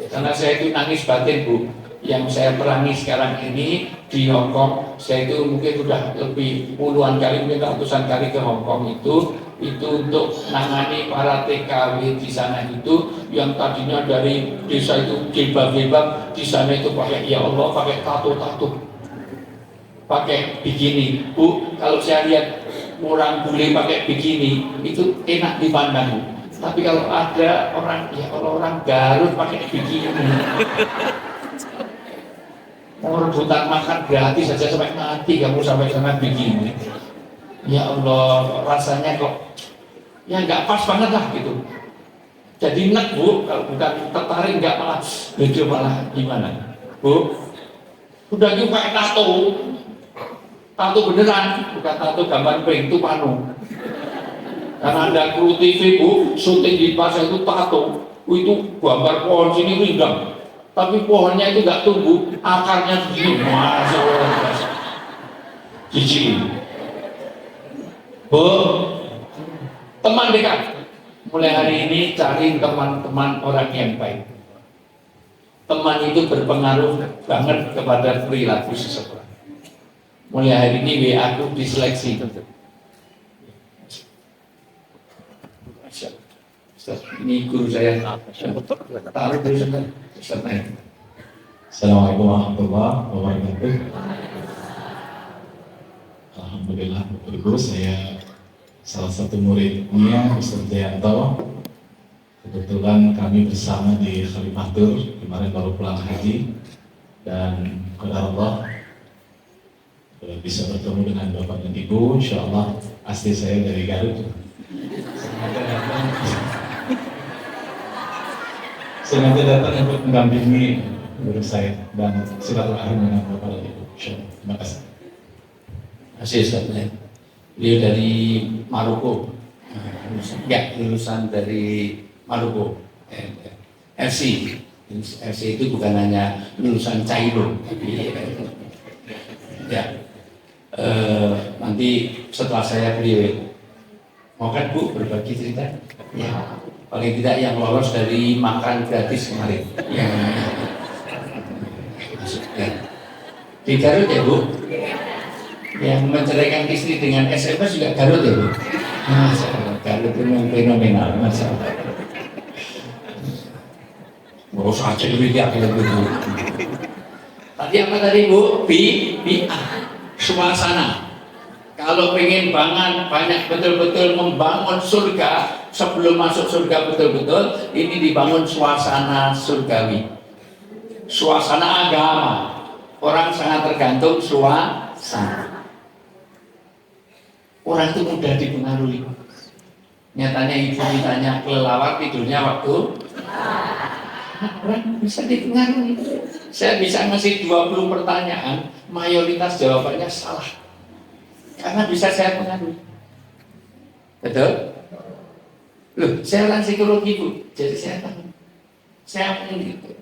Karena saya itu nangis batin, Bu. Yang saya perangi sekarang ini di Hong Kong, saya itu mungkin sudah lebih puluhan kali, mungkin ratusan kali ke Hong Kong itu untuk menangani para TKW di sana itu yang tadinya dari desa itu jilbab-jilbab, di sana itu pakai ya Allah, pakai tato-tato, pakai bikini. Bu, kalau saya lihat orang bule pakai bikini itu enak dipandang, Bu. Tapi kalau ada orang, ya kalau orang Garut pakai bikini, mau rebutan makan gratis saja sampai mati, kamu sampai sana begini. Ya Allah, rasanya kok ya nggak pas banget lah gitu. Jadi enak, Bu, kalau bukan tertarik nggak malah beda, malah gimana, Bu? Udah juga pakai tato beneran, bukan tato gambar pring, itu panu. Karena ada kru TV, Bu, syuting di pasar itu tato, itu gambar pohon sini rindang. Tapi pohonnya itu nggak tumbuh, akarnya begini, masya Allah, cici. Bu, teman dekat. Mulai hari ini cari teman-teman orang yang baik. Teman itu berpengaruh banget kepada perilaku seseorang. Mulai hari ini WA aku diseleksi. Ini guru saya. Taruh dulu sebentar. Assalamualaikum warahmatullahi wabarakatuh. Alhamdulillah, Ibu, saya salah satu muridnya Ustaz Jayanto. Kebetulan kami bersama di Khalifatul, kemarin baru pulang haji, dan kepada Allah bisa bertemu dengan Bapak dan Ibu. Insya Allah asli saya dari Garut. Sengaja datang untuk mendampingi guru saya dan silaturahmi dengan Bapak dan Ibu. Insya Allah. Terima kasih. Masih Ustaz. Beliau dari Maroko. Ya, lulusan dari Maroko. FC. FC itu bukan hanya lulusan Cairo, tapi ya. Nanti setelah saya beliau mau kan Bu berbagi cerita? Ya, paling tidak yang lolos dari makan gratis kemarin. Yang ya. Di Garut ya Bu? Yang menceraikan istri dengan SMS juga Garut ya Bu? Masa Garut itu fenomenal, masa. Mau saja lebih ya kalau gitu. Tadi apa tadi Bu? Suasana. Kalau pengen banyak betul-betul membangun surga sebelum masuk surga betul-betul, ini dibangun suasana surgawi. Suasana agama. Orang sangat tergantung suasana. Orang itu mudah dipengaruhi. Nyatanya ibu ditanya kelelawar tidurnya waktu orang bisa dipengaruhi. Saya bisa ngasih 20 pertanyaan, mayoritas jawabannya salah. Karena bisa saya pengaruhi. Betul? Loh, saya orang psikologi Bu, jadi saya tahu. Saya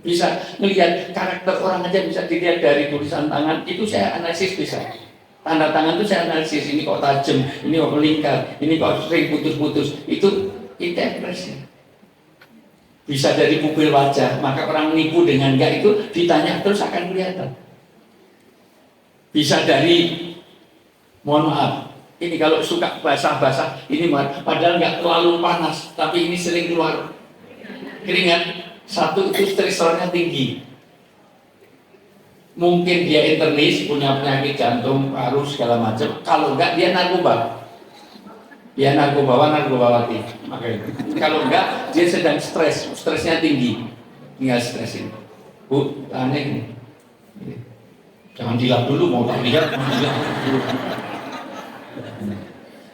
bisa melihat karakter orang aja bisa dilihat dari tulisan tangan, itu saya analisis bisa. Tanda tangan itu saya analisis, ini kok tajam, ini kok melingkar, ini kok sering putus-putus, itu ekspresi. Bisa dari pupil wajah, maka orang nipu dengan enggak itu ditanya terus akan kelihatan. Bisa dari, mohon maaf, ini kalau suka basah-basah, ini padahal enggak terlalu panas, tapi ini sering keluar keringat. Satu itu stresornya tinggi. Mungkin dia internis, punya penyakit jantung, paru segala macam. Kalau enggak dia narkoba. Dia narkobawati. Makanya kalau enggak dia sedang stres, stresnya tinggi. Tinggal stresin. Bu, aneh. Jangan dilap dulu, mau tak lihat.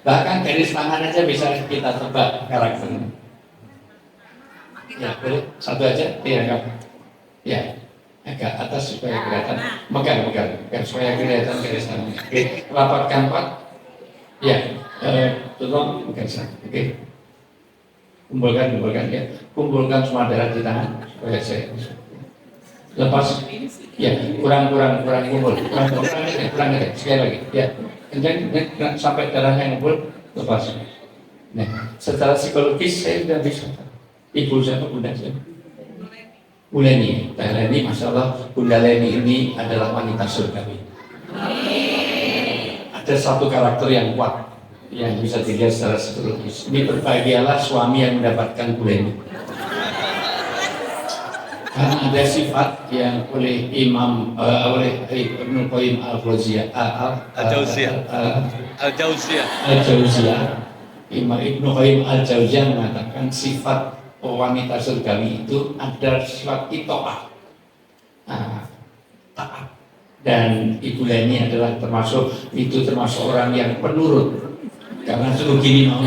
Bahkan garis tangan aja bisa kita tebak karakternya. Ya, boleh satu aja, iya kan? Ya, agak atas supaya kelihatan. Megang, supaya kelihatan garis tangan. Oke, rapatkan Pak. Ya, tolong megang satu. Oke, kumpulkan ya. Kumpulkan semua darah di tangan supaya saya lepas. Ya, kurang kumpul. Kurang aja. Sekali lagi. Ya, kemudian sampai darahnya ngumpul, lepas. Nah, secara psikologis saya sudah bisa. Ibu siapa, bunda siapa? Bu Leni. Masya Allah, Bunda Leni ini adalah wanita surgawi. Ada satu karakter yang kuat yang bisa dilihat secara psikologis. Ini berbahagialah suami yang mendapatkan Bu Leni. Karena ada sifat yang oleh oleh Ibnu Qayyim Al-Jauziyah Ibnu Qayyim Al-Jauziyah mengatakan sifat wanita surgawi itu ada sifat itoah, taat. Dan Ibu Leni adalah termasuk orang yang penurut. Karena suruh gini mau,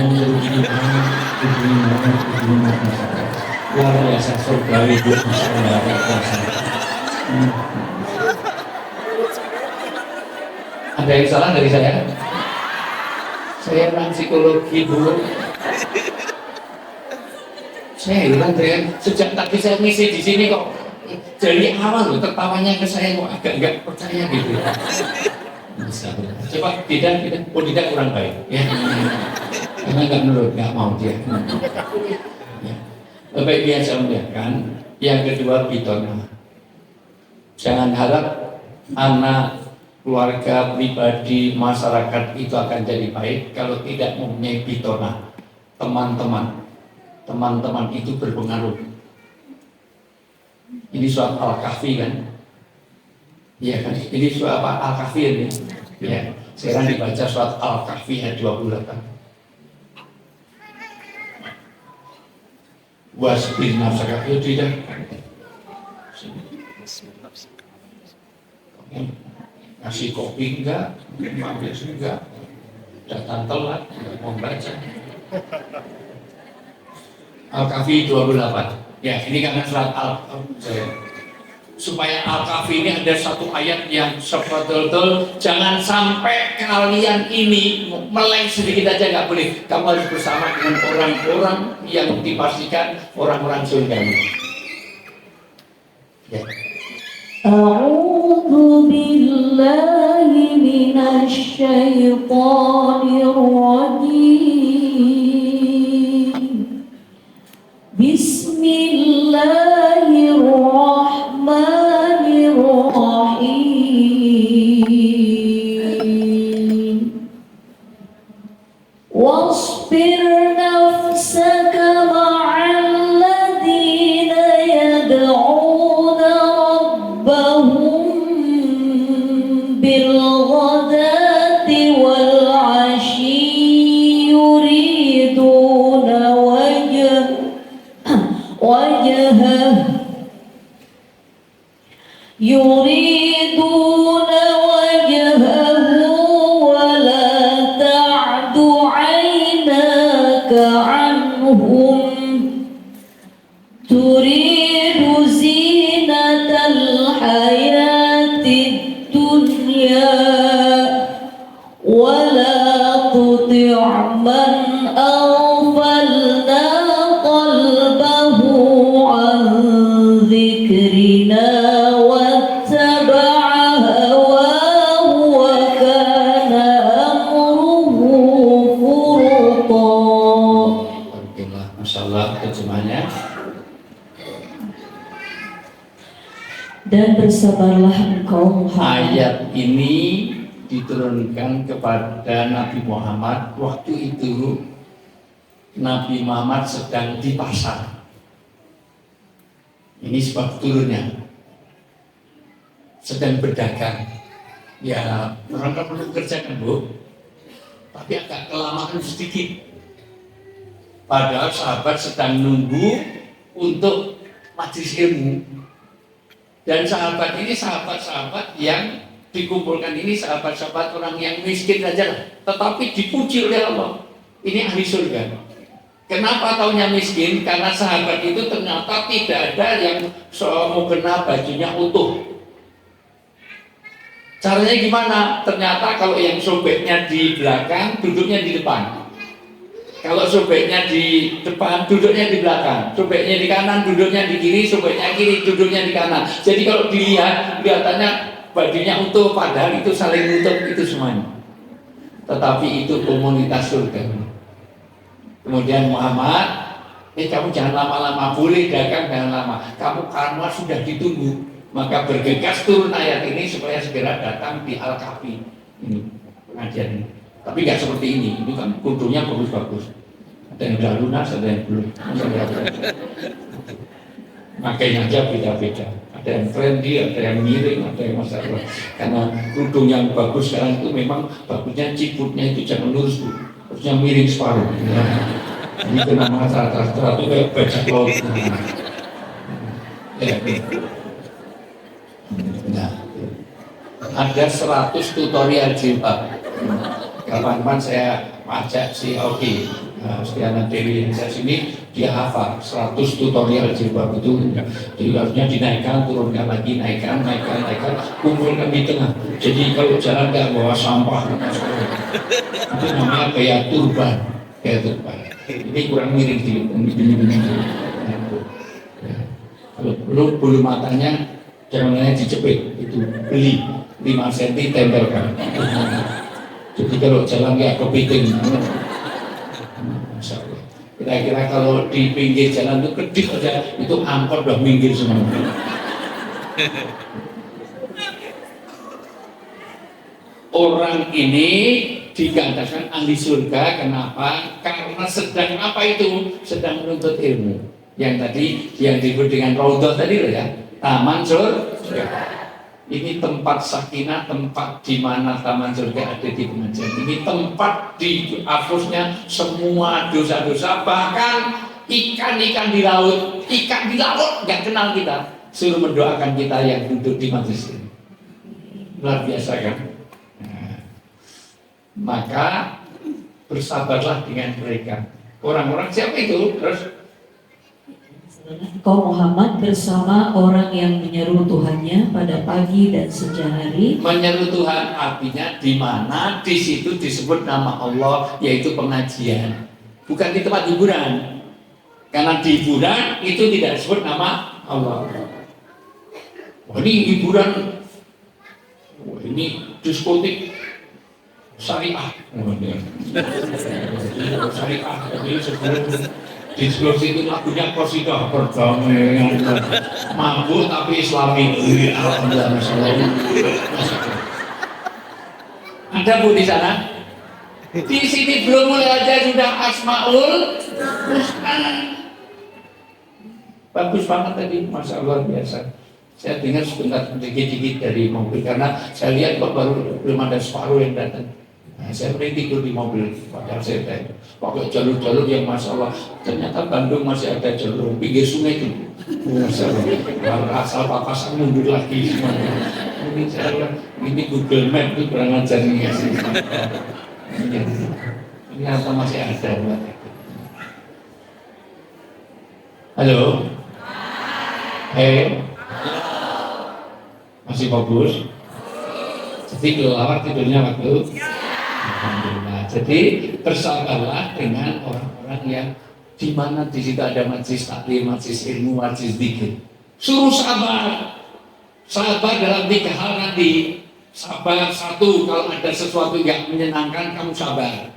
luar biasa surgawi itu luar biasa. Ada yang salah dari saya? Saya orang psikologi Bu. Saya heran deh, sejak tadi saya ngisi di sini kok dari awal loh tertawanya ke saya kok agak nggak percaya gitu. Coba tidak, kurang baik ya. Karena nggak menurut, nggak mau dia. Ya. Bapak biasa membiarkan. Yang kedua pitona. Jangan harap anak, keluarga, pribadi, masyarakat itu akan jadi baik kalau tidak mempunyai pitona. Teman-teman itu berpengaruh. Ini surat Al-Kahfi kan? Iya kan? Ini surat apa? Al-Kahfi ini. Ya. Sekarang dibaca surat Al-Kahfi ayat 28. Wasbir nafsaka tidak. Ngasih kopi enggak, mampir enggak, datang telat, enggak mau baca. Al-Kahfi 28. Ya, ini karena surat supaya Al-Kahfi ini ada satu ayat yang betul-betul jangan sampai kalian ini meleng sedikit aja, nggak boleh. Kamu harus bersama dengan orang-orang yang dipastikan orang-orang surga. Ya. A'udzu billahi minasy syaithanir rajim. Bismillahirrahmanirrahim. Wasbir nafsaka ma'al ladzina yad'una rabbahum bil ghadati wal 'ashyi yuriduna wajhahu wa la ta'du 'ainaka 'anhum turidu zinatal hayatid dunya wa la tuti' man aghfalna qalbahu an dzikrina wattaba'a hawahu wa kana amruhu furta. Alhamdulillah, masalah terjemahnya. Dan bersabarlah engkau Muhammad. Ayat ini diturunkan kepada Nabi Muhammad waktu itu Nabi Muhammad sedang di pasar. Ini sebab turunnya. Sedang berdagang. Ya, orang kan perlu kerja kan, Bu. Tapi agak kelamaan sedikit. Padahal sahabat sedang nunggu untuk majelis ilmu. Dan sahabat ini sahabat-sahabat yang dikumpulkan ini sahabat-sahabat orang yang miskin saja lah. Tetapi dipuji oleh Allah. Ini ahli surga. Kenapa taunya miskin? Karena sahabat itu ternyata tidak ada yang mau kena bajunya utuh. Caranya gimana? Ternyata kalau yang sobeknya di belakang, duduknya di depan. Kalau sobeknya di depan, duduknya di belakang. Sobeknya di kanan, duduknya di kiri. Sobeknya kiri, duduknya di kanan. Jadi kalau dilihat, kelihatannya bajunya utuh, padahal itu saling nutup itu semuanya. Tetapi itu komunitas surga. Kemudian Muhammad, kamu jangan lama-lama, boleh dagang jangan lama. Kamu karena sudah ditunggu, maka bergegas turun ayat ini supaya segera datang di Al-Kahfi ini pengajian ini. Tapi nggak seperti ini kan kudunya bagus-bagus. Ada yang udah lunas, ada yang belum. Makanya aja beda-beda. Ada yang trendy, ada yang miring, ada yang masalah. Karena kerudung yang bagus sekarang itu memang bagusnya ciputnya itu jangan lurus, Bu. Harusnya miring separuh. Ini kena masalah itu kayak bajak laut. Nah, ada 100 tutorial jilbab. Kapan-kapan saya ajak si Oki, Stiana Dewi yang saya sini, dia hafal 100 tutorial jilbab itu. Jadi harusnya dinaikkan, turunkan lagi, naikkan, kumpulkan di tengah. Jadi kalau jalan nggak bawa sampah, itu namanya kayak turban. Ini kurang miring sih, kalau belum bulu matanya jangan dicepit, itu beli 5 cm tempelkan. Jadi kalau jalan kayak kepiting, kira-kira kalau di pinggir jalan itu kedip aja, itu angkot udah minggir semua. Orang ini dikatakan ahli surga, kenapa? Karena sedang apa itu? Sedang menuntut ilmu. Yang tadi yang disebut dengan raudhah tadi loh ya, taman surga. Ini tempat sakinah, tempat di mana taman surga ada di pengajian. Ini tempat dihapusnya semua dosa-dosa, bahkan ikan-ikan di laut nggak kenal kita, suruh mendoakan kita yang duduk di majelis ini. luar biasa kan? Nah, maka bersabarlah dengan mereka. Orang-orang siapa itu? Terus Engkau Muhammad bersama orang yang menyeru Tuhannya pada pagi dan senja hari. menyeru Tuhan artinya di mana di situ disebut nama Allah, yaitu pengajian, bukan di tempat hiburan. Karena di hiburan itu tidak disebut nama Allah. Oh, ini hiburan, oh, ini diskotik syariah. Oh, ini. Syariah, jadi sebelum diskusi itu lagunya qasidah perdamaian, mabuk tapi Islami. Alhamdulillah, masyaallah. Ada Bu di sana? Di sini belum mulai aja sudah Asmaul Husna. Bagus banget tadi, masya Allah biasa. Saya dengar sebentar dikit-dikit dari mobil karena saya lihat kok baru belum ada separuh yang datang. Nah, saya beri tidur di mobil, padahal saya pakai jalur-jalur yang masya Allah. Ternyata Bandung masih ada jalur pinggir sungai itu. Masya Allah, asal papasan mundur lagi semuanya. Ini saya bilang, ini Google Map itu kurang ajar nih. Ini apa masih ada buat itu. Halo. Masih bagus. Jadi kelelawar tidurnya waktu. Alhamdulillah. Jadi bersabarlah dengan orang-orang yang di mana di situ ada majelis taklim, majelis ilmu, majelis zikir. Suruh sabar. Sabar dalam 3 hal nanti. Sabar, satu, kalau ada sesuatu yang menyenangkan kamu sabar.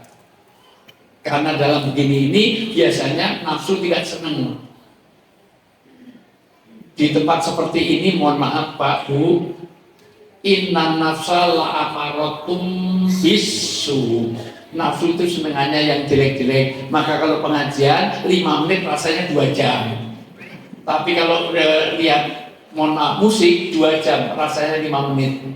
Karena dalam begini ini biasanya nafsu tidak senang. Di tempat seperti ini, mohon maaf Pak Bu, inna nafsa la'amaratum bisu. Nafsu itu senangannya yang jelek-jelek. Maka kalau pengajian 5 menit rasanya 2 jam. Tapi kalau lihat mohon maaf musik 2 jam rasanya 5 menit.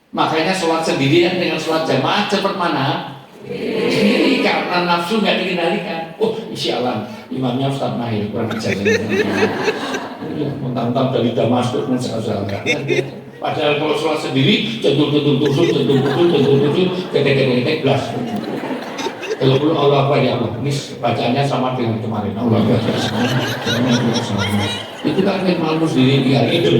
Makanya sholat sendirian dengan sholat jamaah cepat mana? Sendiri, karena nafsu nggak dikendalikan. Oh, insya Allah imamnya Ustaz Mahir kurang ajar. Mentang-mentang dari Damaskus mensalah. Padahal kalau sholat sendiri centur gede-gede belas. Kalau perlu Allah apa ya Allah. Ini bacaannya sama dengan kemarin. Allah baca sama. Itu kan malu sendiri biar itu.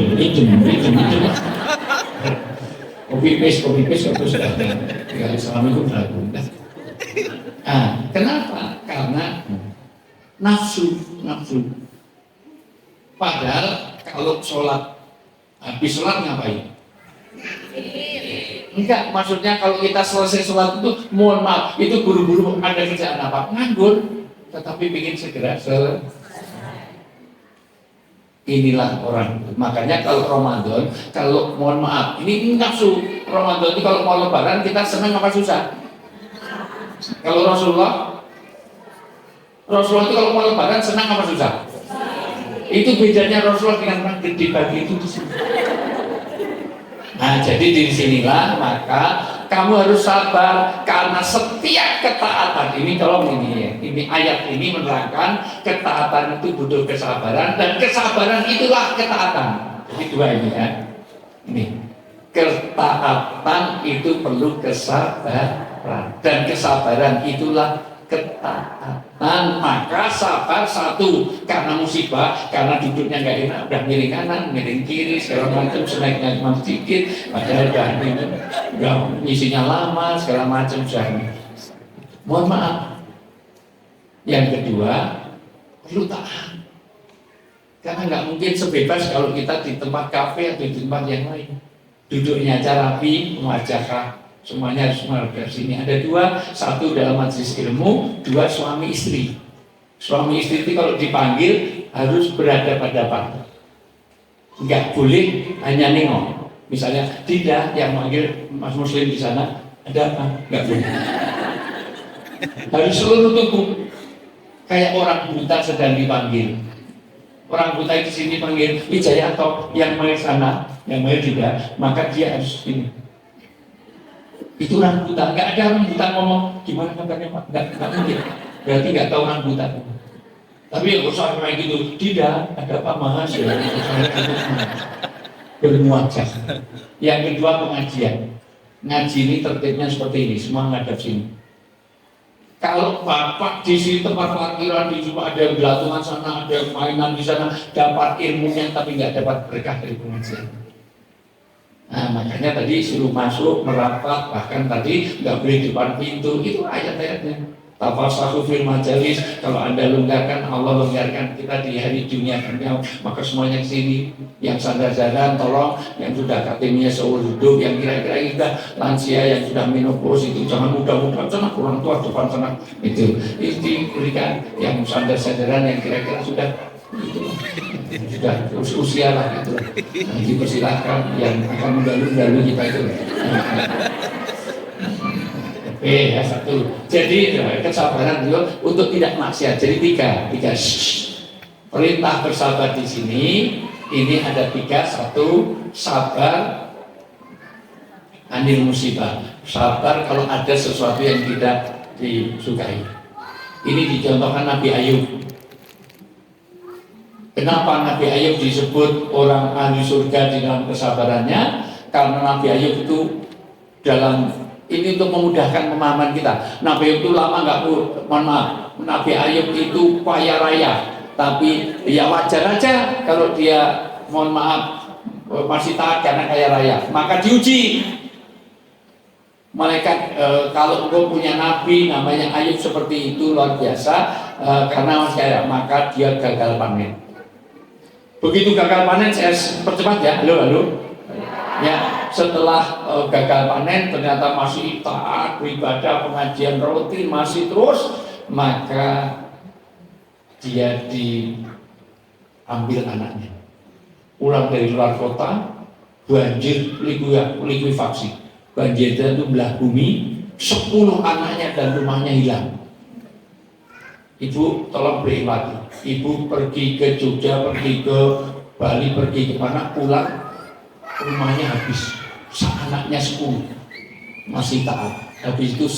Kopi paste itu sudah ada. Ya, Assalamualaikum warahmatullahi wabarakatuh. Kenapa? Karena nafsu. Padahal kalau sholat, habis sholat ngapain? Enggak, maksudnya kalau kita selesai sholat itu, mohon maaf, itu buru-buru ada kerjaan apa? Nganggur, tetapi ingin segera selesai. Inilah orang. Makanya kalau Ramadan, kalau mohon maaf, ini nafsu. Ramadan itu kalau mau lebaran kita senang apa susah? Kalau Rasulullah itu kalau mau lebaran senang apa susah? Itu bedanya Rasulullah dengan orang gede bagi itu di sini. Nah, jadi di sinilah maka kamu harus sabar karena setiap ketaatan ini, tolong ini ya, ini ayat ini menerangkan ketaatan itu butuh kesabaran dan kesabaran itulah ketaatan. Ini 2 ini ya. Ini ketaatan itu perlu kesabaran dan kesabaran itulah ketaatan. Maka sabar, satu, karena musibah, karena duduknya nggak enak, udah miring kanan, miring kiri, segala macam, senaiknya cuma sedikit, padahal udah isinya lama, segala macam sudah. Mohon maaf. Yang kedua, perlu tahan. Karena nggak mungkin sebebas kalau kita di tempat kafe atau di tempat yang lain. Duduknya aja rapi, wajah semuanya harus dari sini. Ada 2, satu dalam majelis ilmu, 2 suami istri. Suami istri itu kalau dipanggil harus berhadapan-hadapan. Enggak boleh hanya nengok. Misalnya tidak yang manggil Mas Muslim di sana, ada apa? Enggak boleh. Harus seluruh tubuh. Kayak orang buta sedang dipanggil. Orang buta di sini panggil Wijaya atau yang main sana, yang main tidak, maka dia harus ini. Itu orang buta, nggak ada orang buta ngomong gimana kabarnya Pak, nggak mungkin. Berarti nggak tahu orang buta. Tapi ya usah kayak gitu, tidak ada Pak Mahas ya. bermuajah. Yang kedua pengajian. Ngaji ini tertibnya seperti ini, semua ngadap sini. Kalau bapak di sini tempat parkiran di rumah ada yang belatungan sana, ada yang mainan di sana, dapat ilmunya tapi nggak dapat berkah dari pengajian. Nah makanya tadi suruh masuk merapat, bahkan tadi nggak boleh di depan pintu, itu ayat-ayatnya. Tafasahu fil majalis, kalau Anda longgarkan, Allah longgarkan kita di hari dunia dunia, maka semuanya ke sini. Yang sadar-sadar tolong, yang sudah KTM-nya seumur hidup, yang kira-kira sudah lansia, yang sudah menopause itu jangan mudah-mudahan sana, kurang tua depan sana, itu diberikan. Yang sadar-sadaran, yang kira-kira sudah sudah usia lah itu, dipersilahkan yang akan mendahului kita itu. Ya satu. Jadi kesabaran itu untuk tidak maksiat. Jadi tiga. Perintah bersabar di sini. Ini ada tiga. Satu, sabar anil musibah. Sabar kalau ada sesuatu yang tidak disukai. Ini dicontohkan Nabi Ayub. Kenapa Nabi Ayub disebut orang ahli surga di dalam kesabarannya? Karena Nabi Ayub itu ini untuk memudahkan pemahaman kita. Nabi Ayub itu lama Nabi Ayub itu kaya raya, tapi ya wajar aja kalau dia mohon maaf masih taat karena kaya raya. Maka diuji. Malaikat kalau engkau punya nabi namanya Ayub seperti itu luar biasa karena masih kaya, maka dia gagal panen. Begitu gagal panen saya percepat ya. Halo. Ya, setelah gagal panen ternyata masih taat beribadah, pengajian rutin masih terus, maka dia diambil anaknya. Pulang dari luar kota, banjir likuifaksi. Banjir itu belah bumi, 10 anaknya dan rumahnya hilang. Ibu tolong beri lagi. Ibu pergi ke Jogja, pergi ke Bali, pergi ke mana, pulang rumahnya habis, anaknya 10 masih taat, habis itu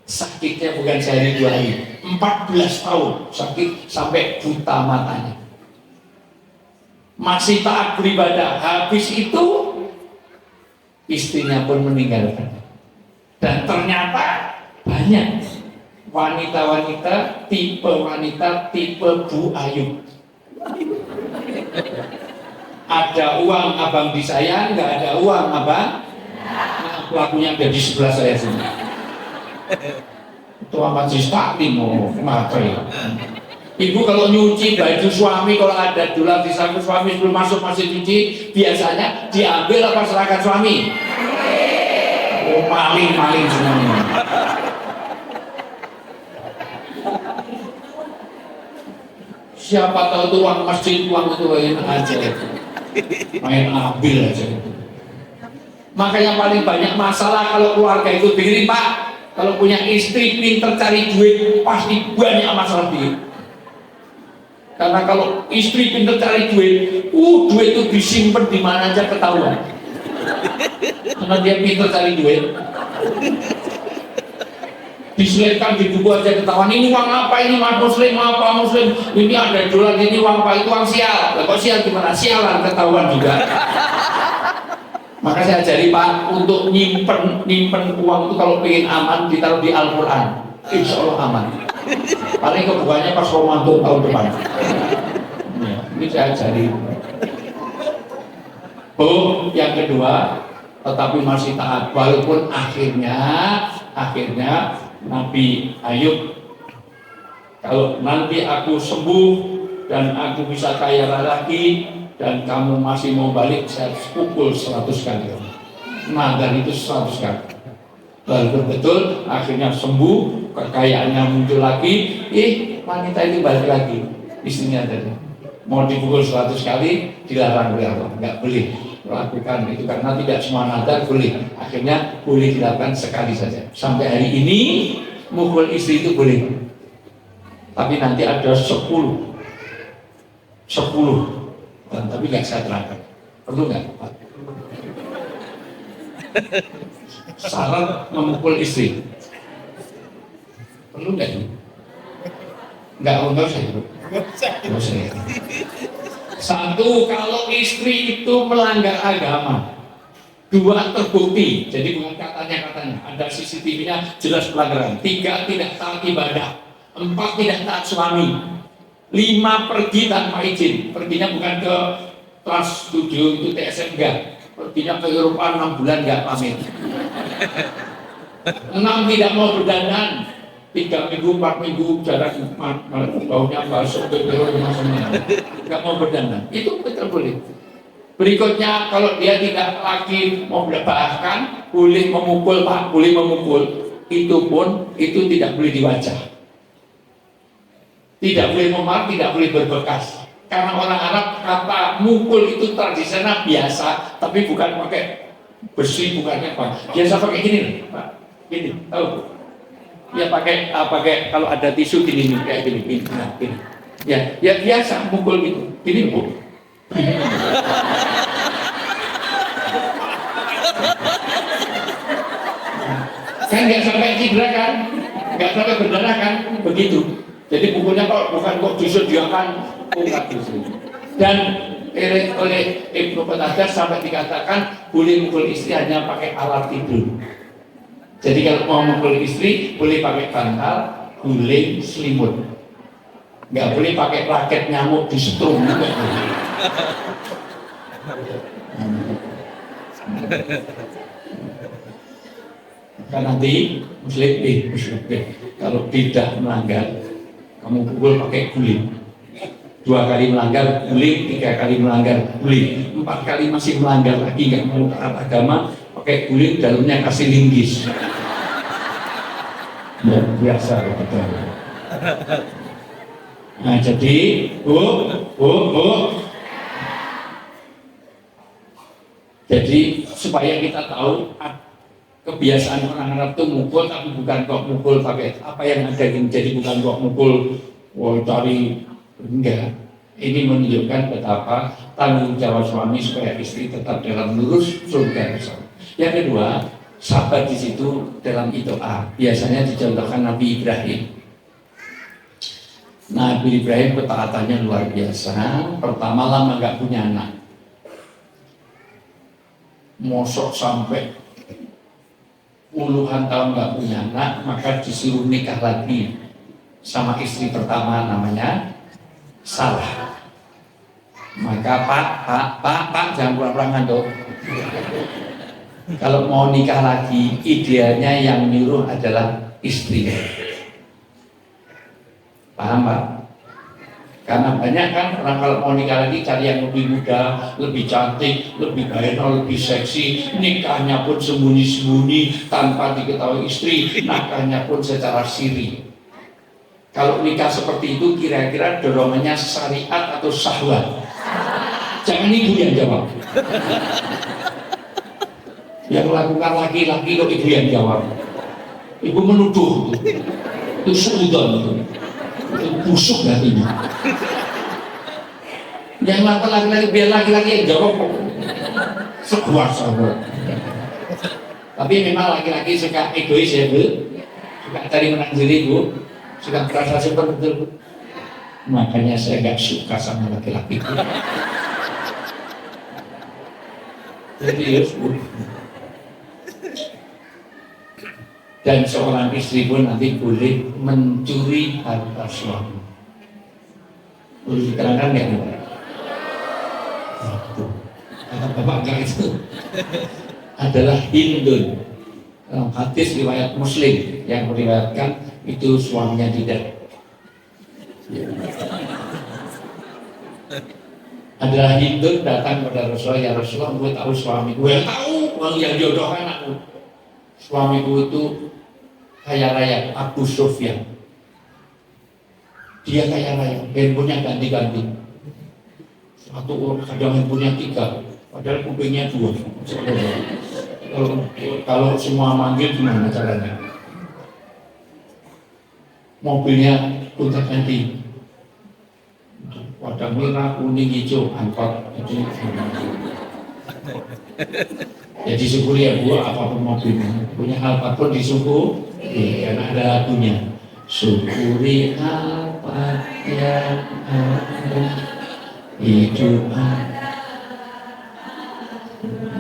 sakitnya bukan sehari 2 hari, 14 tahun sakit sampai buta matanya, masih taat beribadah. Habis itu istrinya pun meninggalkan, dan ternyata banyak wanita tipe Bu Ayub. Ada uang abang di saya, nggak ada uang abang. Nah, pelakunya ada di sebelah saya sini. Itu amat sistem mau materi. Ibu kalau nyuci baju suami, kalau ada dolar di saku suami sebelum masuk masih cuci, biasanya diambil apa serahkan suami? Oh, maling semuanya. Siapa tahu itu uang masjid, uang itu enak aja. Main ambil aja itu. Maka yang paling banyak masalah kalau keluarga itu dengerin Pak, kalau punya istri pinter cari duit pasti banyak masalah duit. Karena kalau istri pinter cari duit, duit itu disimpan di mana aja ketahuan. Karena dia pinter cari duit. Diselipkan di buku aja ketahuan, ini uang apa, ini muslim, ini ada dolar, ini uang apa, itu uang sial. Kok sial gimana? Sialan ketahuan juga. Maka saya ajari Pak, untuk nyimpen uang itu kalau pengen aman ditaruh di Al-Quran, insya Allah aman. Paling kebukanya pas Ramadan tahun depan. Ya, ini saya ajari. Yang kedua, tetapi masih taat walaupun akhirnya Nabi Ayub, kalau nanti aku sembuh dan aku bisa kaya lagi dan kamu masih mau balik, saya pukul 100 kali. Nagar itu 100 kali. Lalu betul akhirnya sembuh, kekayaannya muncul lagi, wanita itu balik lagi, istrinya tadi mau dipukul 100 kali, dilarang oleh Allah, nggak boleh lakukan itu karena tidak semua nadar boleh. Akhirnya boleh dilakukan sekali saja. Sampai hari ini mukul istri itu boleh, tapi nanti ada 10 tapi nggak saya terangkan. Perlu nggak Pak? Syarat memukul istri perlu nggak? Nggak usah. Satu, kalau istri itu melanggar agama. Dua, terbukti. Jadi bukan katanya, ada CCTV-nya jelas pelanggaran. Tiga, tidak taat ibadah. Empat, tidak taat suami. Lima, pergi tanpa izin. Perginya bukan ke Trans Studio itu TSM, enggak. Perginya ke Eropa 6 bulan enggak pamit. 6, tidak mau berdandan. 3 minggu, 4 minggu jarak baunya basah, enggak mau berdandan. Itu betul boleh. Berikutnya, kalau dia tidak lagi mau bahkan boleh memukul, Pak, boleh memukul. Itu pun itu tidak boleh di wajah. Tidak boleh memar, tidak boleh berbekas. Karena orang Arab kata mukul itu tradisional biasa, tapi bukan pakai besi, bukannya apa. Biasa pakai gini, Pak. Gini, tahu? Ya pakai kalau ada tisu gini nih, kayak gini. Nah, gini. Ya biasa mukul gitu. Gini, Bu. Kan nggak sampai cedera kan, nggak sampai berdarah kan, begitu. Jadi bukunya bukan kok disediakan umat justru. Dan oleh Ibnu Qatadah sampai dikatakan boleh mukul istri hanya pakai alat tidur. Jadi kalau mau mukul istri boleh pakai bantal, guling, selimut. Nggak boleh pakai raket nyamuk disetrum. Kan nanti muslim kalau tidak melanggar kamu pukul pakai guling. 2 kali melanggar guling, 3 kali melanggar guling, 4 kali masih melanggar lagi nggak mau taat agama pakai guling, dalamnya kasih linggis. Ya, biasa betul. Nah jadi jadi supaya kita tahu kebiasaan orang Arab itu mukul, tapi bukan kok mukul pakai apa yang ada ini. Jadi bukan kok mukul cari, enggak. Ini menunjukkan betapa tanggung jawab suami supaya istri tetap dalam lurus surga bersama. Yang kedua, sahabat di situ dalam doa. Biasanya dicontohkan Nabi Ibrahim. Nabi Ibrahim ketaatannya luar biasa. Pertama, lama nggak punya anak. Mosok sampai puluhan tahun nggak punya anak, maka disuruh nikah lagi sama istri pertama namanya Sarah. Maka Pak, jangan pura-pura ngantuk. Kalau mau nikah lagi, idealnya yang nyuruh adalah istrinya. Paham, Pak? Karena banyak kan orang kalau mau nikah lagi cari yang lebih muda, lebih cantik, lebih gayanya, lebih seksi. Nikahnya pun sembunyi-sembunyi tanpa diketahui istri, nakahnya pun secara siri. Kalau nikah seperti itu kira-kira dorongannya syariat atau syahwat? Jangan ibu yang jawab. Yang lakukan laki-laki kok ibu yang jawab. Ibu menuduh itu suudon itu busuk hatinya. Yang lakukan laki-laki biar laki-laki yang jawab kok sebuah. Tapi memang laki-laki suka egois ya Bu, suka cari menang diri Bu, suka merasa super betul Bu. Makanya saya gak suka sama laki-laki Bu. Jadi Bu. Dan seorang istri pun nanti boleh mencuri harta suami. Boleh diterangkan nggak? Kata bapak enggak itu adalah Hindun. Dalam hadis riwayat Muslim yang meriwayatkan itu suaminya tidak. Adalah Hindun datang kepada Rasulullah, ya Rasulullah, gue tahu suami gue tahu, yang jodohkan aku. Suamiku itu kaya raya, Abu Sufyan. Dia kaya raya, handphonenya ganti-ganti. Satu orang kadang handphonenya 3, padahal kupingnya 2. Kalau semua manggil gimana caranya? Mobilnya gonta-ganti. Warna merah, kuning, hijau, angkot. Ya disyukuri ya Bu, apapun mobilnya. Punya apapun disyukuri, karena ada lagunya. Syukuri apa yang ada, hidup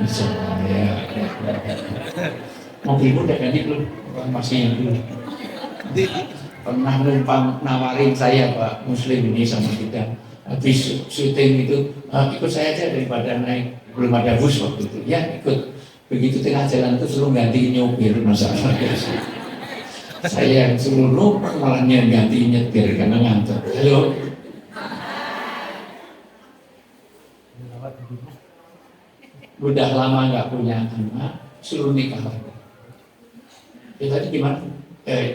saya. Mobilmu udah ganti belum? Masih yang dulu. Pernah numpang nawarin saya Pak Muslim ini sama kita. Habis syuting itu, ikut saya aja daripada naik. Belum ada bus waktu itu. Ya ikut. Begitu tengah jalan itu suruh ganti nyopir masalah. Saya yang suruh numpang malah ganti nyetir karena ngantuk. Halo. Udah lama nggak punya anak, suruh nikah lagi. Ya tadi gimana?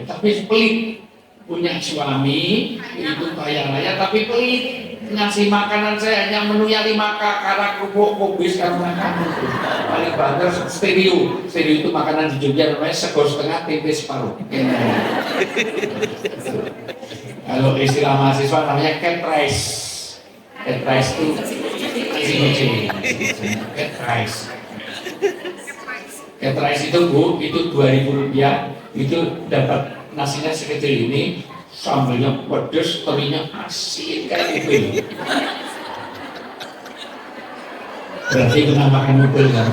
Tapi pelit, punya suami itu kaya raya tapi pelit, ngasih makanan saya hanya menunya 5 karak kerupuk kubis karena makan itu paling banter stereo itu makanan di Jogja namanya sego setengah tempe separuh. Kalau istilah mahasiswa namanya cat rice itu nasi kucing. Cat rice itu Bu, itu 2.000 rupiah, itu dapat nasinya sekecil ini, sambelnya pedes, terinya asin kayak gitu. Berarti pernah makan mobil kan?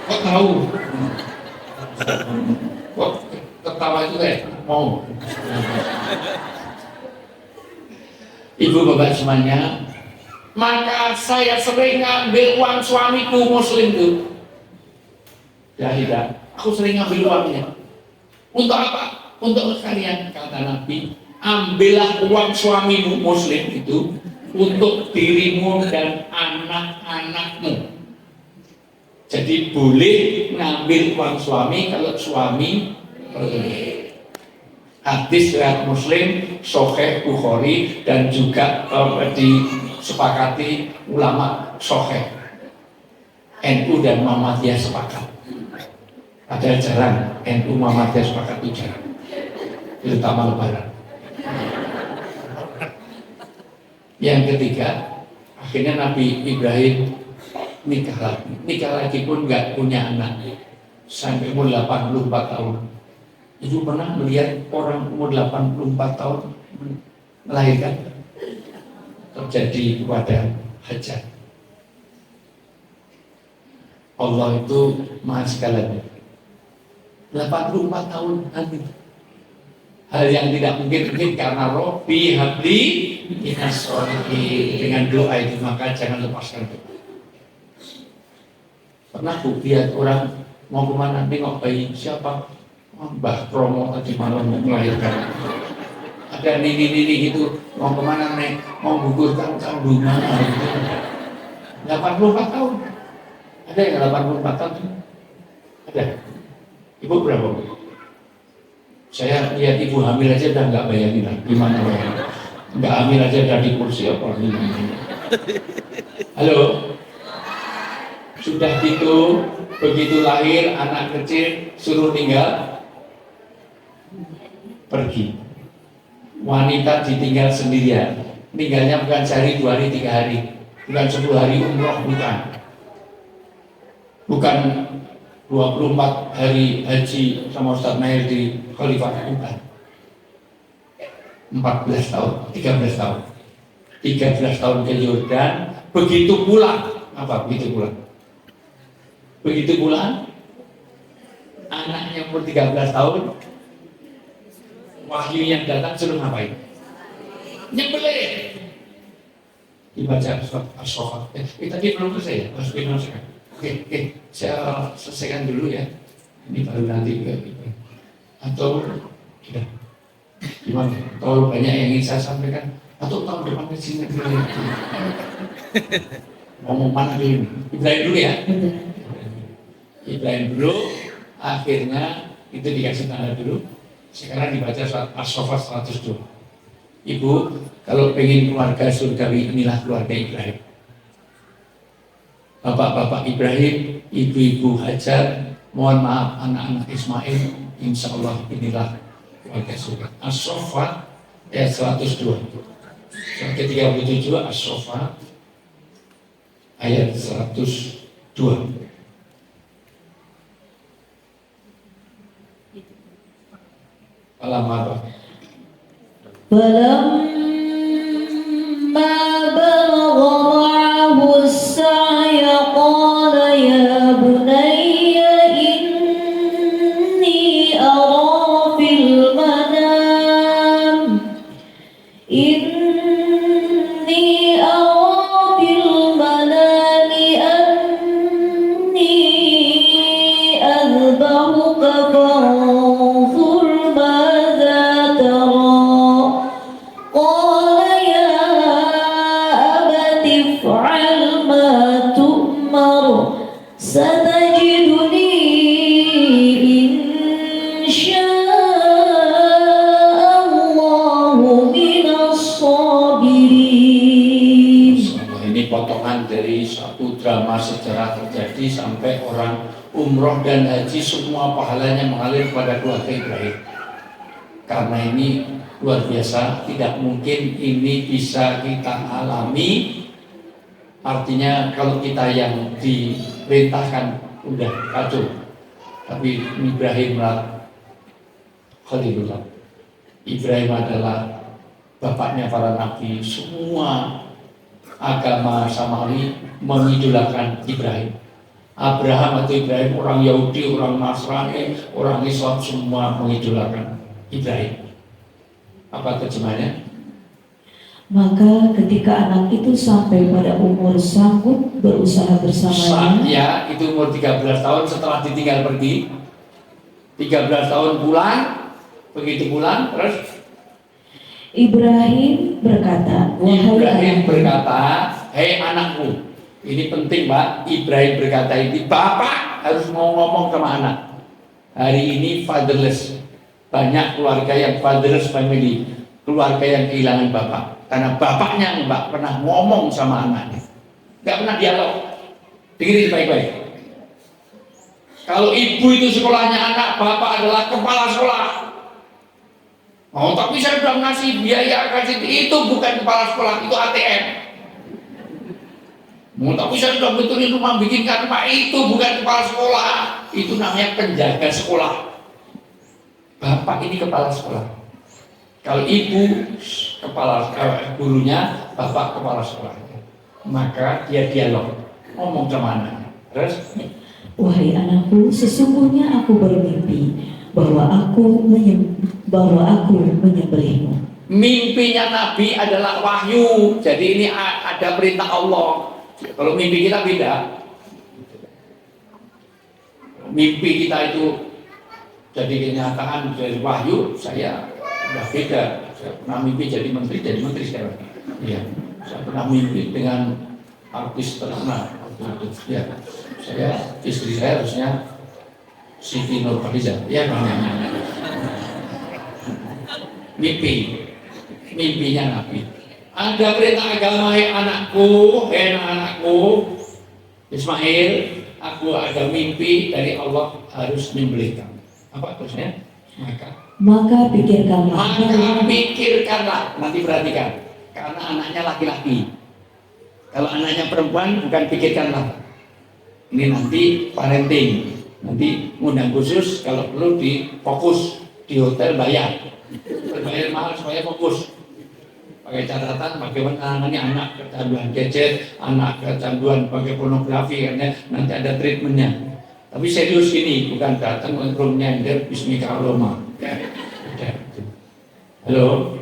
Kok tahu? Kok ketawa itu mau? Ibu bapak semuanya, maka saya sering ngambil uang suamiku Muslim itu. Ya tidak, aku sering ngambil uangnya. Untuk apa? Untuk sekalian, kata Nabi, ambillah uang suamimu Muslim itu untuk dirimu dan anak-anakmu. Jadi boleh ngambil uang suami kalau suami hadis riwayat Muslim, Sahih Bukhari dan juga disepakati ulama Sahih. NU dan Muhammadiyah sepakat. Ada jarang NU Muhammadiyah sepakat itu jarang, terutama Lebaran. Yang ketiga, akhirnya Nabi Ibrahim nikah lagi pun nggak punya anak sampai umur 84 tahun. Ibu pernah melihat orang umur 84 tahun melahirkan? Terjadi pada Hajar. Allah itu maha segala. 84 tahun amin. Hal yang tidak mungkin karena Robbi habli minas sholihin. Dengan doa itu maka jangan lepaskan doa. Pernah Bu lihat orang mau kemana nengok bayi siapa? Mbah Promo tadi malam melahirkan. Ada nini gitu mau kemana nek? Mau gugurkan kandungan. 84 tahun. Ada yang 84 tahun? Ada. Ibu berapa? Saya lihat ibu hamil aja udah nggak bayangin lah gimana bayangin. Nggak hamil aja udah di kursi apa ini. Halo. Sudah gitu, begitu lahir anak kecil suruh tinggal, pergi. Wanita ditinggal sendirian. Tinggalnya bukan sehari, 2 hari, 3 hari, bukan 10 hari umroh, bukan 24 hari haji sama Ustaz Mail di Khalifah, bukan. 14 tahun, 13 tahun. 13 tahun ke Yordan, begitu pulang, begitu pulang, anaknya umur 13 tahun, wahyu yang datang suruh ngapain? Nyembelih. Dibaca surat As-Saffat. Tadi belum selesai ya? Oke, saya selesaikan dulu ya. Ini baru nanti juga. Atau tidak? Gimana? Kalau banyak yang ingin saya sampaikan, atau tahun depan ke sini ngomong mana dulu? Ibrahim dulu ya. Ibrahim dulu. Akhirnya itu dikasih tanda dulu. Sekarang dibaca surat As-Saffat 102. Ibu, kalau pengen keluarga surgawi, inilah keluarga Ibrahim. Bapak-bapak Ibrahim, ibu-ibu Hajar, mohon maaf anak-anak Ismail, insya Allah inilah keluarga surga. As-Saffat ayat 102. Yang ke-37 As-Saffat ayat 102. Alam فلما بلغ فانظر ماذا ترى قال يا أبت افعل ما تؤمر ستجدني إن شاء الله من الصابرين. Ini potongan dari satu drama sejarah terjadi sampai orang umroh dan haji semua pahalanya mengalir pada keluarga Ibrahim. Karena ini luar biasa, tidak mungkin ini bisa kita alami. Artinya kalau kita yang diperintahkan udah kacau, tapi Ibrahim Khalilullah. Ibrahim adalah bapaknya para nabi. Semua agama Samawi mengidolakan Ibrahim. Abraham atau Ibrahim, orang Yahudi, orang Nasrani, orang Islam semua mengidolakan Ibrahim. Apa terjemahnya? Maka ketika anak itu sampai pada umur sanggup berusaha bersamanya, Ya, itu umur 13 tahun setelah ditinggal pergi. 13 tahun pulang, begitu pulang, terus Ibrahim berkata, Ibrahim anakku." berkata, hei anakku. Ini penting Pak, Ibrahim berkata ini, bapak harus mau ngomong sama anak. Hari ini fatherless, banyak keluarga yang fatherless family, keluarga yang kehilangan bapak. Karena bapaknya nggak pernah ngomong sama anaknya, nggak pernah dialog. Dengerin baik-baik. Kalau ibu itu sekolahnya anak, bapak adalah kepala sekolah. Oh, tapi saya sudah ngasih biaya, kasih itu bukan kepala sekolah, itu ATM. Oh, tapi saya sudah betulin rumah, bikinkan rumah, itu bukan kepala sekolah, itu namanya penjaga sekolah. Bapak ini kepala sekolah. Kalau ibu kepala gurunya, bapak kepala sekolah. Maka dia dialog, ngomong sama anaknya. Terus, "Wahai anakku, sesungguhnya aku bermimpi bahwa aku menyembelihmu." mimpinya Nabi adalah wahyu. Jadi ini ada perintah Allah. Kalau mimpi kita beda. Mimpi kita itu jadi kenyataan dari wahyu, saya udah beda. Saya pernah mimpi jadi menteri sekarang. Iya. Saya pernah mimpi dengan artis terkenal. Ya. Istri saya harusnya Siti Nurhaliza. Ya, mimpinya Nabi. Ada perintah agama, hei anakku, Ismail, aku ada mimpi dari Allah harus menyembelih kamu. Apa terusnya? Maka pikirkanlah. Nanti perhatikan, karena anaknya laki-laki. Kalau anaknya perempuan, bukan pikirkanlah. Ini nanti parenting, nanti ngundang khusus, kalau perlu difokus di hotel bayar mahal supaya fokus. Pakai catatan bagaimana menangani anak kecanduan gadget, anak kecanduan pakai pornografi, karena nanti ada treatmentnya. Tapi serius ini, bukan datang untuk nyender bismillahirrahmanirrahim. Halo.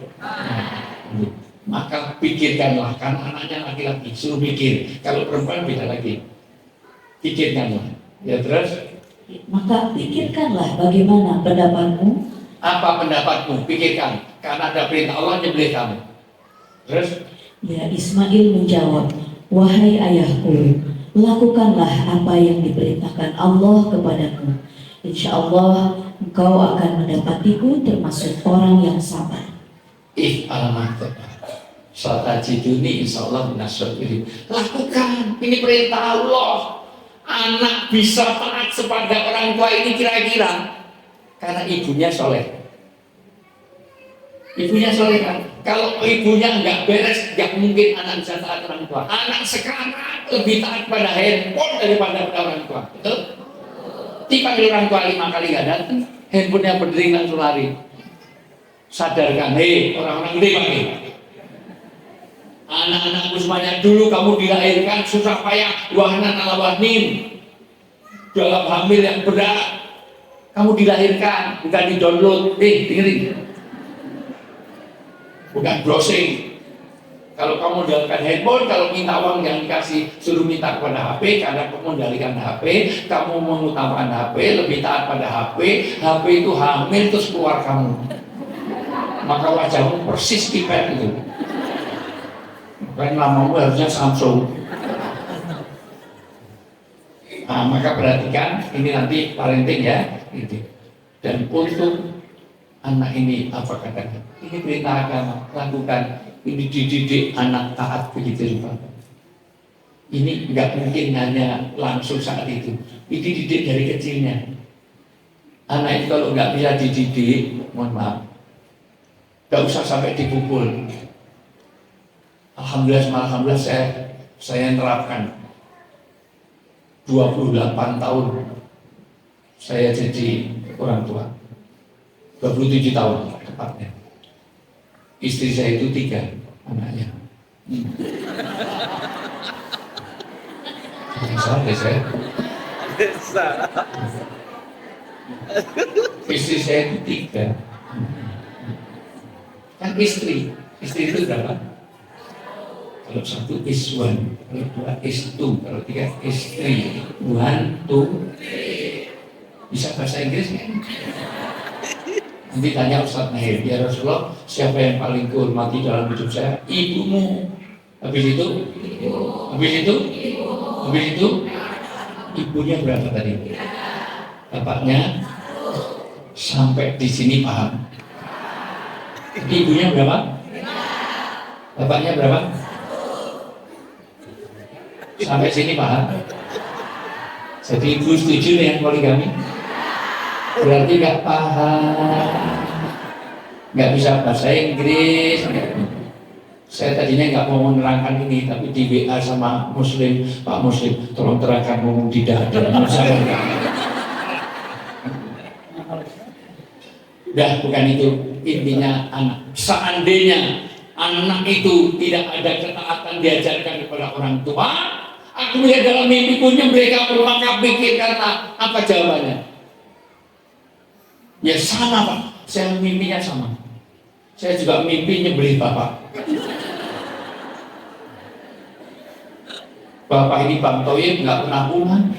Maka pikirkanlah, kan anaknya laki-laki, suruh pikir. Kalau perempuan beda lagi. Pikirkanlah. Ya terus. Maka pikirkanlah bagaimana pendapatmu. Apa pendapatmu? Pikirkan. Karena ada perintah Allah nyembelih kamu. Terus? Ya, Ismail menjawab, "Wahai ayahku, lakukanlah apa yang diperintahkan Allah kepadamu. Insya Allah engkau akan mendapatiku termasuk orang yang sabar." Alamat satajiduni insyaallah minasyairin. Lakukan, ini perintah Allah. Anak bisa taat kepada orang tua ini kira-kira karena ibunya soleh. Ibunya soleh kan? Kalau ibunya nggak beres, nggak mungkin anak bisa taat orang tua. Anak sekarang lebih taat pada handphone daripada pada orang tua. Betul? Dipanggil orang tua 5 kali nggak datang, handphonenya berdering langsung lari. Sadarkan, hei orang-orang gede panggil. Anak-anakku semuanya, dulu kamu dilahirkan susah payah, wahnan ala wahnin, dalam hamil yang berat. Kamu dilahirkan, bukan di-download, dengerin, bukan browsing. Kalau kamu modalkan handphone, kalau minta uang yang dikasih suruh minta kepada HP, karena kamu modalkan HP, kamu mengutamakan HP, lebih taat pada HP, HP itu hamil terus keluar kamu. Maka wajahmu persis kipet itu. Makanya namamu harusnya Samsung. Nah, maka perhatikan ini nanti parenting ya, gitu. Dan untuk anak ini apa katakan? Ini perintah agama, lakukan. Ini dididik anak taat begitu Pak. Ini nggak mungkin hanya langsung saat itu. Ini dididik dari kecilnya. Anak itu kalau nggak bisa dididik, mohon maaf, nggak usah sampai dipukul. Alhamdulillah saya nerapkan 28 tahun saya jadi orang tua, 27 tahun tepatnya. Istri saya itu 3 anaknya. Sampai saya. Istri saya itu 3. Kan istri itu berapa? Kalau 1 is 1, kalau 2 is 2, kalau 3 is 3. 1, 2, 3. Bisa bahasa Inggris kan? Nanti tanya Ustaz Nahir, ya Rasulullah, siapa yang paling kehormati dalam hidup saya? Ibumu. Habis itu? Ibunya berapa tadi? Bapaknya? Sampai di sini paham. Ibunya berapa? Bapaknya berapa? Sampai sini paham. Jadi ibu setuju dengan poligami? Berarti nggak paham, nggak bisa bahasa Inggris. Saya tadinya nggak mau menerangkan ini, tapi di WA sama Muslim, Pak Muslim, tolong terangkan ngomong di dada. Udah, bukan itu intinya anak. Seandainya anak itu tidak ada ketaatan diajarkan kepada orang tua, aku melihat dalam mimpiku mereka bermaka pikir karena apa jawabannya? Ya sama Pak, saya mimpinya sama. Saya juga mimpi nyembelih Bapak. Bapak ini Bang Toyib nggak pernah pulang.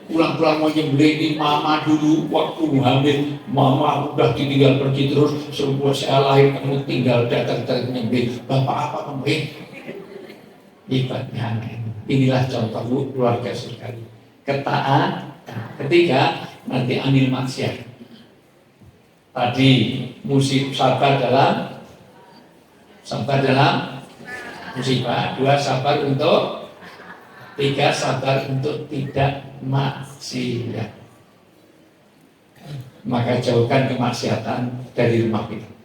Pulang-pulang mau nyembelih mama dulu waktu hamil. Mama udah ditinggal pergi terus. Sebelum saya lahir kamu tinggal datang nyembelih. Bapak apa kamu? Ibaratnya inilah contoh keluarga sekali. Ketaatan. Ketiga, nanti anil maksiat. Tadi sabar dalam musibah. 2 sabar untuk, 3 sabar untuk tidak maksiat. Maka jauhkan kemaksiatan dari rumah kita.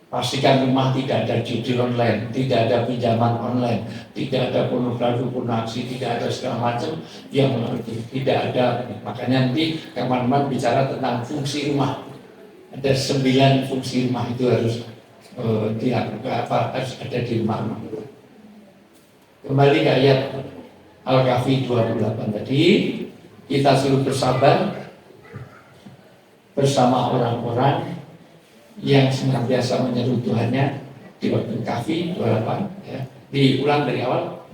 Pastikan rumah tidak ada judi online, tidak ada pinjaman online, tidak ada pornografi, tidak ada segala macam yang tidak ada. Makanya nanti teman-teman bicara tentang fungsi rumah. Ada 9 fungsi rumah itu harus harus ada di rumah. Kembali ke ayat Al-Kahfi 28 tadi, kita suruh bersabar bersama orang-orang yang senantiasa menyeru Tuhannya di waktu Kahfi 28 ya. Diulang dari awal.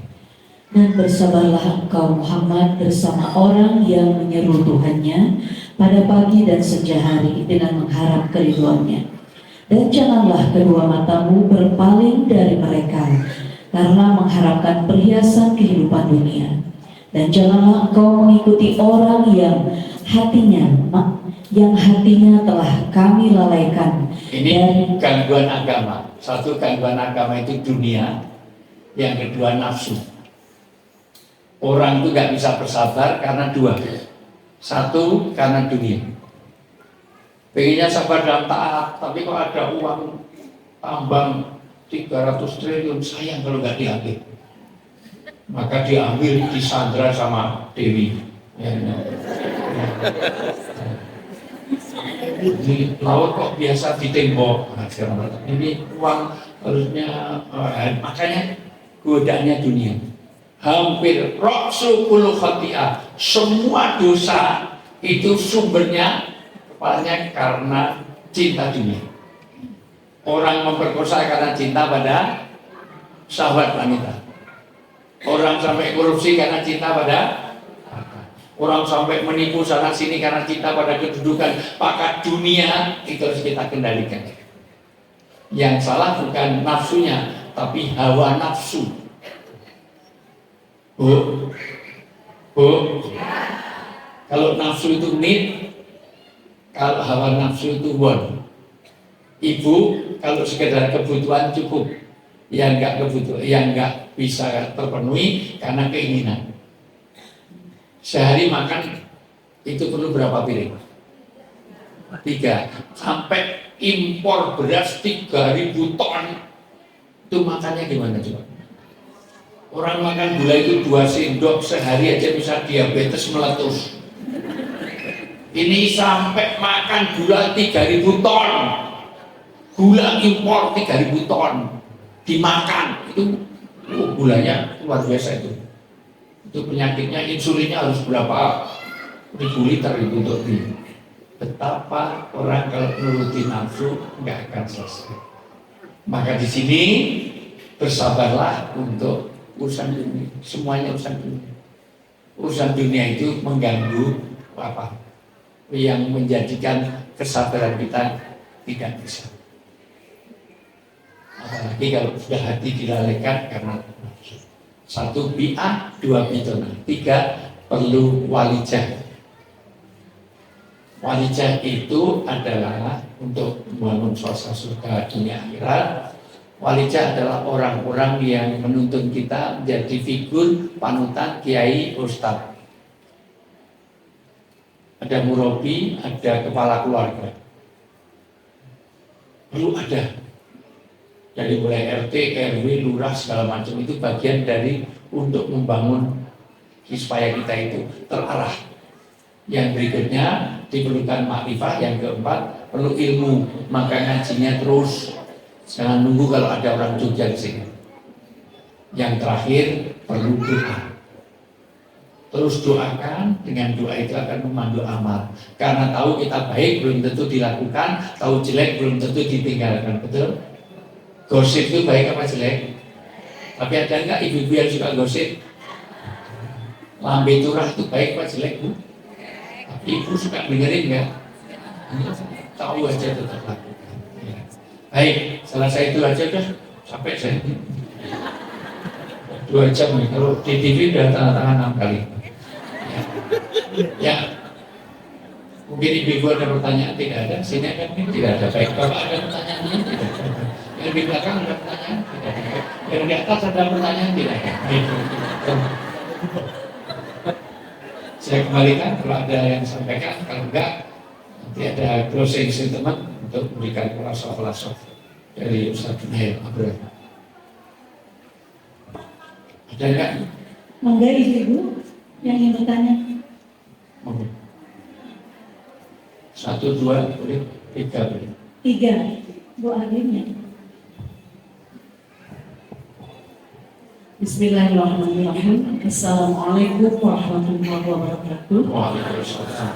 Dan bersabarlah engkau Muhammad bersama orang yang menyeru Tuhannya pada pagi dan senja hari dengan mengharap keridhoannya. Dan janganlah kedua matamu berpaling dari mereka karena mengharapkan perhiasan kehidupan dunia. Dan janganlah engkau mengikuti orang yang hatinya telah kami lalaikan. Ini gangguan agama. Satu, gangguan agama itu dunia. Yang kedua, nafsu. Orang itu gak bisa bersabar karena 2. 1, karena dunia. Pengennya sabar dalam taat, tapi kok ada uang tambang 300 triliun, sayang kalau gak diambil. Maka diambil, disandra sama Dewi. Ini laut kok biasa ditembok. Ini uang harusnya, makanya godaannya dunia. Hampir roksu kullu khati'ah, semua dosa itu sumbernya kepalanya karena cinta dunia. Orang memperkosa karena cinta pada syahwat wanita. Orang sampai korupsi karena cinta pada harta. Orang sampai menipu sana sini karena cinta pada kedudukan, pangkat dunia. Itu harus kita kendalikan. Yang salah bukan nafsunya, tapi hawa nafsu. Bu, kalau nafsu itu need, kalau hawa nafsu itu want. Ibu, kalau sekedar kebutuhan cukup, yang enggak bisa terpenuhi karena keinginan. Sehari makan itu perlu berapa piring? 3. Sampai impor beras 3.000 ton. Itu makannya gimana coba? Orang makan gula itu 2 sendok sehari aja bisa diabetes meletus. Ini sampai makan gula 3.000 ton. Gula impor 3.000 ton dimakan, itu gulanya luar biasa itu. Itu penyakitnya, insulinnya harus berapa ribu liter itu untuk di. Betapa orang kalau nuruti nafsu nggak akan selesai. Maka di sini bersabarlah untuk urusan dunia, semuanya urusan dunia. Urusan dunia itu mengganggu apa? Yang menjadikan kesabaran kita tidak bisa. Apalagi kalau sudah hati dilalaikan karena 1 bi'ah, 2 bidona, 3 perlu walijah. Walijah itu adalah untuk membangun suasana surga dunia akhirat. Walijah adalah orang-orang yang menuntun kita menjadi figur panutan kiai ustadz. Ada murabi, ada kepala keluarga. Perlu ada. Dari mulai RT, RW, lurah segala macam itu bagian dari untuk membangun supaya kita itu terarah. Yang berikutnya diperlukan makrifah, yang keempat perlu ilmu, maka ngajinya terus. Jangan nunggu kalau ada orang Jogja di sini. Yang terakhir perlu doa. Terus doakan, dengan doa itu akan memandu amal. Karena tahu kita baik belum tentu dilakukan, tahu jelek belum tentu ditinggalkan, betul? Gosip itu baik apa jelek? Tapi ada enggak ibu-ibu yang suka gosip? Lambe turah itu baik apa jelek, Bu? Tapi ibu suka dengerin enggak? Tahu aja tetap lakukan. Ya. Baik, selesai itu aja dah. Sampai saya 2 jam nih. Kalau di TV udah tanda tangan 6 kali. Ya. Mungkin ibu ada pertanyaan, tidak ada. Sini kan tidak ada. Baik, Bapak ada pertanyaannya? Tidak ada. Yang di belakang ada pertanyaan? Tidak ada. Yang di atas ada pertanyaan? Tidak ada. Saya kembalikan kalau ada yang sampaikan, kalau enggak nanti ada closing statement untuk memberikan kelasof dari Ustaz Junaid Abdul. Ada enggak? Monggo Ibu yang ingin bertanya. Monggo. 1, 2, boleh? 3 boleh? 3, Bu Alimnya. Bismillahirrahmanirrahim. Assalamualaikum warahmatullahi wabarakatuh. Waalaikumsalam.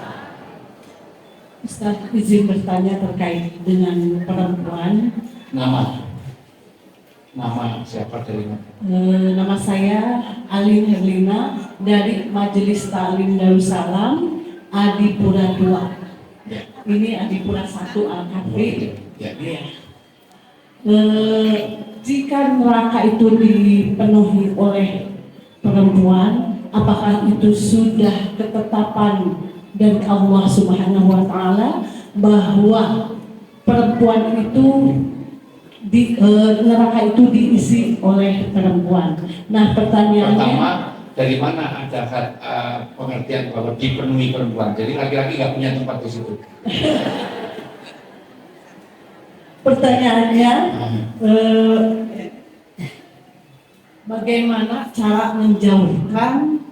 Ustaz izin bertanya terkait dengan perempuan. Nama siapa dari mana? Nama saya Alin Herlina dari Majelis Ta'lim Darussalam Adipura 2. Ya. Ini Adipura 1 Al-Kahfi. Ya. Jika neraka itu dipenuhi oleh perempuan, apakah itu sudah ketetapan dari Allah Subhanahu wa Ta'ala bahwa perempuan itu neraka itu diisi oleh perempuan? Nah, pertanyaannya, Pertama, dari mana ada pengertian bahwa dipenuhi perempuan? Jadi laki-laki nggak punya tempat di situ. pertanyaannya bagaimana cara menjauhkan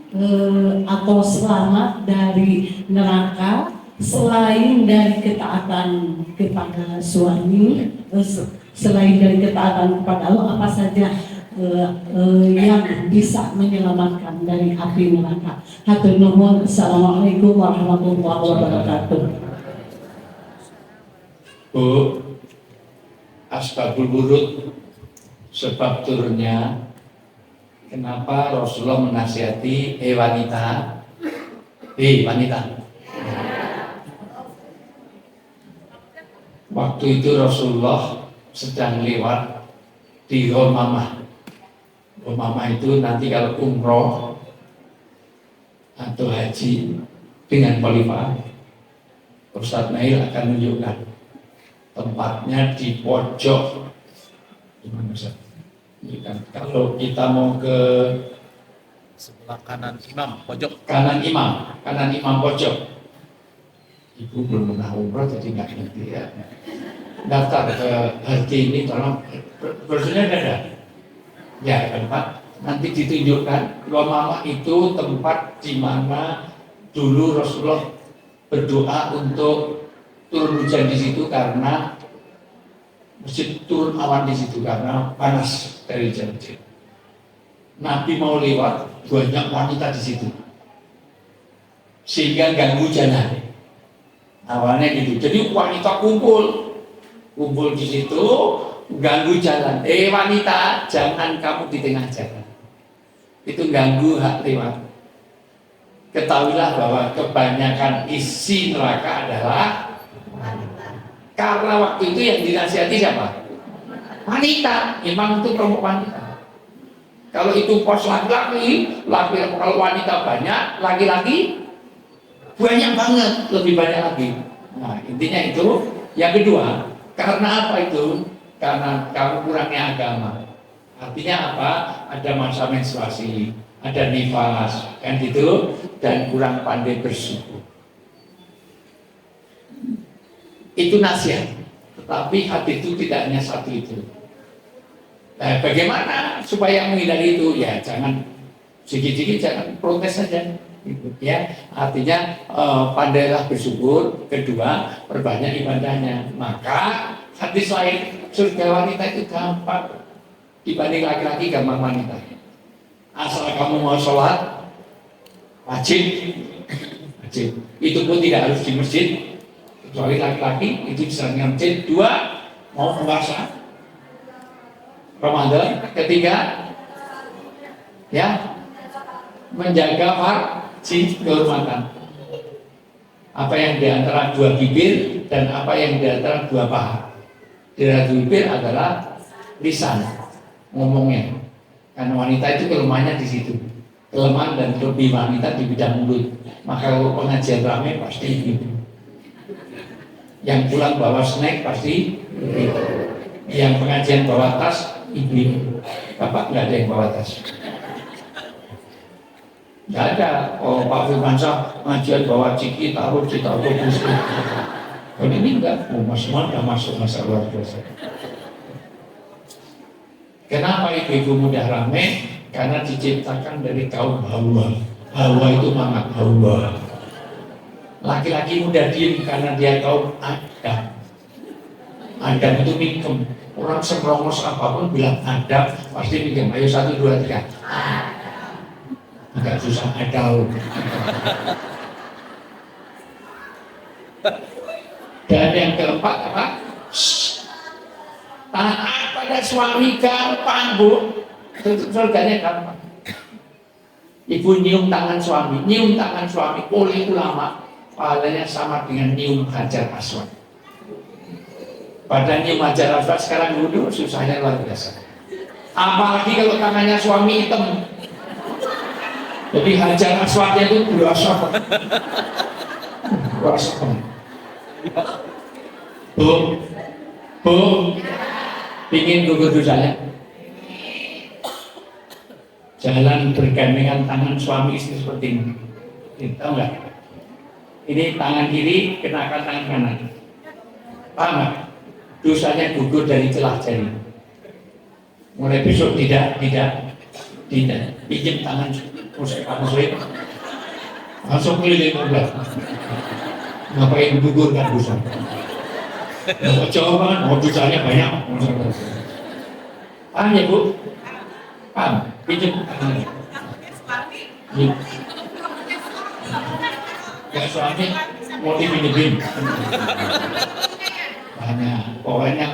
atau selamat dari neraka selain dari ketaatan kepada suami, selain dari ketaatan kepada Allah, apa saja yang bisa menyelamatkan dari api neraka? Hatur nuhun. Assalamualaikum warahmatullahi wabarakatuh. Bu, asbabul wurud, sebab turunnya. Kenapa Rasulullah menasihati wanita? Wanita. Waktu itu Rasulullah sedang lewat di Ghamamah. Ghamamah itu nanti kalau umroh atau haji dengan khalifah, Ustadz Nail akan menunjukkan tempatnya di pojok. Gimana Ustaz? Kalau kita mau ke sebelah kanan imam pojok. kanan imam pojok. Ibu belum pernah umroh jadi nggak ngerti ya. Daftar ke hati ini tolong brosurnya ada. Ya tempat nanti ditunjukkan. Ghamamah itu tempat di mana dulu Rasulullah berdoa untuk turun hujan di situ karena masjid turun awan di situ karena panas dari hujan. Nabi mau lewat, banyak wanita di situ, sehingga ganggu jalan. Awalnya gitu. Jadi wanita kumpul di situ, ganggu jalan. Wanita, jangan kamu di tengah jalan. Itu ganggu hak lewat. Ketahuilah bahwa kebanyakan isi neraka adalah karena waktu itu yang dinasihati siapa? Wanita. Memang itu kelompok wanita. Kalau itu pos laki-laki, kalau wanita banyak, laki-laki banyak banget, lebih banyak lagi. Nah, intinya itu. Yang kedua, karena apa itu? Karena kamu kurangnya agama. Artinya apa? Ada masa menstruasi, ada nifas, kan gitu, dan kurang pandai bersyukur. Itu nasihat. Tetapi hati itu tidak hanya satu itu. Nah, bagaimana supaya menghindari itu? Ya jangan sedikit-sedikit, jangan protes saja. Ya, artinya pandailah bersyukur. Kedua, perbanyak ibadahnya. Maka hadis lain, surga wanita itu gampang dibanding laki-laki, gampang wanita. Asal kamu mau sholat, wajib. Itu pun tidak harus di masjid, kecuali laki-laki itu bisa di masjid. Dua, mau puasa Ramadan. Ketiga, ya menjaga farji, kehormatan. Apa yang di antara dua bibir dan apa yang di antara dua paha. Di antara bibir adalah lisan, ngomongnya. Karena wanita itu kelemahannya di situ. Kelemahan dan lebih wanita di bidang mulut. Maka kalau pengajian ramai pasti ibu. Yang pulang bawa snack pasti ibu. Yang pengajian bawa tas ibu. Bapak nggak ada yang bawa tas. Nggak ada. Oh, Pak Firmansyah pengajian bawa ciki taruh di autobus. Kalau ini enggak, semua udah masuk masa luar biasa. Kenapa ibu-ibu mudah rame? Karena diciptakan dari kaum Hawa. Hawa itu mangat Hawa. Laki-laki mudah diem karena dia kaum Adam. Adam itu mikem. Orang semerongos apapun bilang Adam pasti mikem. Ayo 1, 2, 3. Agak susah Adam. Dan yang keempat apa? Taat pada suami gampang, Bu. Surganya gampang. Ibu nyium tangan suami oleh ulama pahalanya sama dengan nyium Hajar Aswad. Pada nyium Hajar Aswad sekarang dulu susahnya luar biasa. Apalagi kalau tangannya suami hitam. Jadi Hajar Aswadnya itu berasa. Bu, ingin gugur dosanya? Jalan bergandengan tangan suami istri seperti ini. Tahu nggak? Ini tangan kiri kenakan tangan kanan. Paham nggak? Dosanya gugur dari celah jari. Mulai besok tidak. Pinjam tangan muslim. Langsung keliling ulang. Ngapain gugurkan dosa? Coba dosanya banyak. Paham ya, Bu? Paham? Pinjam tangannya. Ya suami mau dipinjemin. Banyak. Pokoknya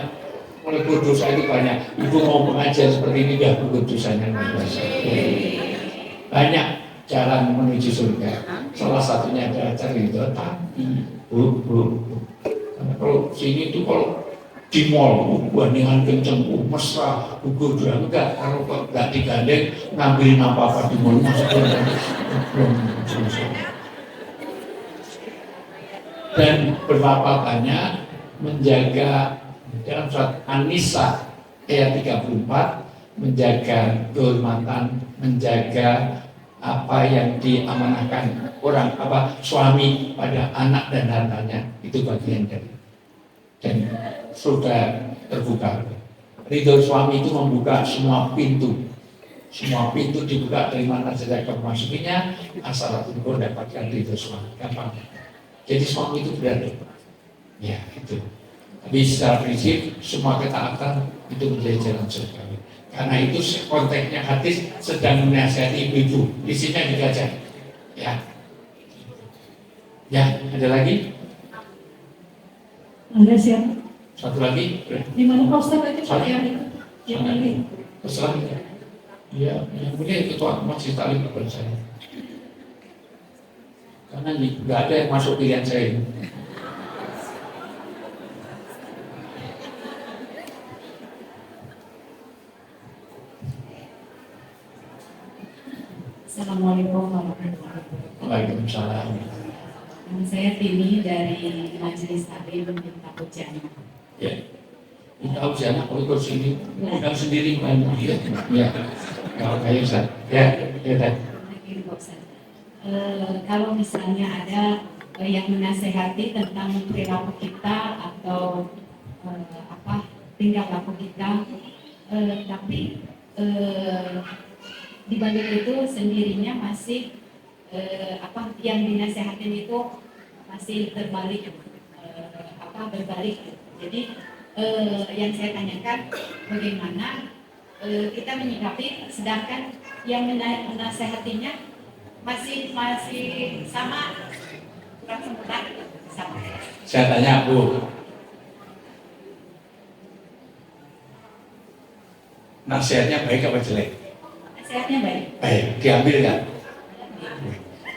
mulai dosa itu banyak. Ibu mau pengajian seperti ini biar gugur dosanya luar biasa. Banyak jalan menuju surga. Salah satunya adalah cerita tapi karena kalau sini itu kalau di mall, bandingan kenceng, mesra, gugur juga enggak. Kalau enggak digandeng, ngambilin apa-apa di mall, belum selesai. Dan berapa banyak menjaga dalam surat An-Nisa ayat 34, menjaga kehormatan, menjaga apa yang diamanahkan orang suami pada anak dan hartanya, itu bagian dari. Dan sudah terbuka. Ridho suami itu membuka semua pintu. Semua pintu dibuka dari mana saja kau masukinya, asal engkau dapatkan ridho suami. Gampang. Jadi suami itu berarti. Ya, itu. Tapi secara prinsip semua ketaatan itu menjadi jalan surga. Karena itu konteksnya hadis sedang menasihati ibu-ibu. Isinya dibaca. Ya. Ya, ada lagi? Ada siapa? Satu lagi? Di mana Pak Ustaz itu Pak yang ini? Terserah. Ya, yang punya ketua masjid taklim kepada saya. Karena nggak ada yang masuk pilihan saya ini. Assalamualaikum warahmatullahi wabarakatuh. Waalaikumsalam. Nama saya Tini dari Majelis Taklim Minta Pujana. Ya. Kita harus anak kalau sini, undang sendiri main. Ya. Kalau kayak Ustaz. Ya, ya. Begini Pak Ustaz. Kalau misalnya ada yang menasehati tentang perilaku kita atau tingkah laku kita, tapi di balik itu sendirinya masih yang dinasehatin itu masih terbalik, berbalik. Jadi yang saya tanyakan bagaimana kita menyikapi sedangkan yang menasehatinya masih sama kurang sempurna sama. Saya tanya Bu, nasihatnya baik apa jelek? Nasihatnya baik. Baik, diambil kan?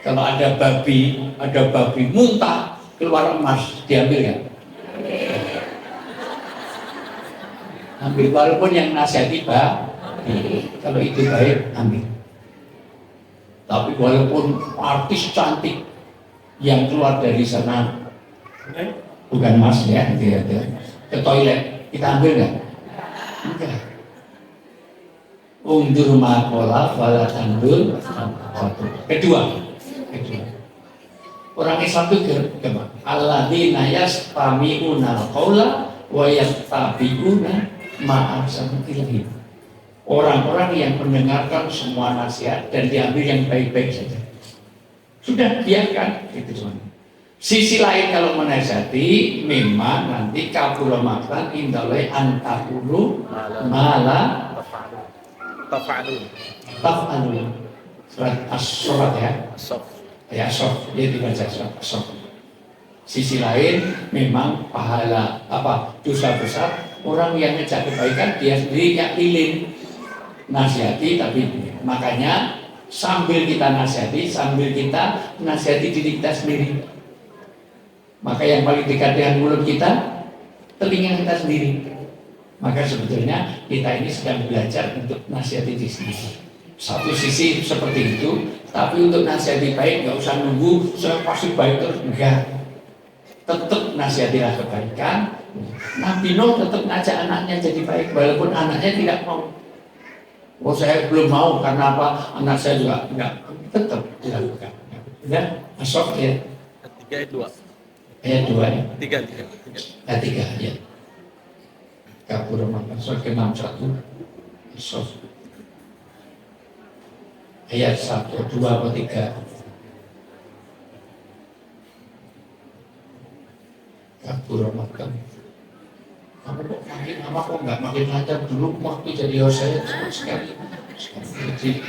Kalau ada babi muntah keluar emas, diambil kan? Ambil, walaupun yang nasihati kalau itu baik, ambil. Tapi walaupun artis cantik yang keluar dari sana bukan emas ya, ke toilet, kita ambil nggak? Enggak. Undur makola wala tandur. Kedua, orang Islam itu gimana? Alladzina yastami'una al-qaula wa yattabi'una ma ahsana ilaihi. Orang-orang yang mendengarkan semua nasihat dan diambil yang baik-baik saja. Sudah biarkan itu semua. Sisi lain kalau menasihati memang nanti kabul makan indalai antakulu mala taf'alun. Surat as-surat ya. Ya sof, dia dibaca sof. Sisi lain memang pahala dosa besar orang yang ngejak kebaikan dia sendiri yakilin nasihati, tapi makanya sambil kita nasihati sambil kita nasihati diri kita sendiri. Maka yang paling dekat dengan mulut kita telinga kita sendiri. Maka sebetulnya kita ini sedang belajar untuk nasihati diri sendiri. Satu sisi seperti itu, tapi untuk nasihati baik nggak usah nunggu saya pasti baik terus, enggak. Tetap nasihatilah kebaikan. Nabi Nuh tetap ngajak anaknya jadi baik walaupun anaknya tidak mau. Oh saya belum mau karena apa? Anak saya juga enggak. Tetap dilakukan. Ya, masuk ya. 3 ayat 2. Ayat 2 ya. 3. Ayat 3 ya. Kabur makan surat ke-61. Masuk. Ayat 1, 2, 3. Kabur makan. Kamu kok makin lama kok nggak makin lancar dulu waktu jadi host saya cepat sekali. Jadi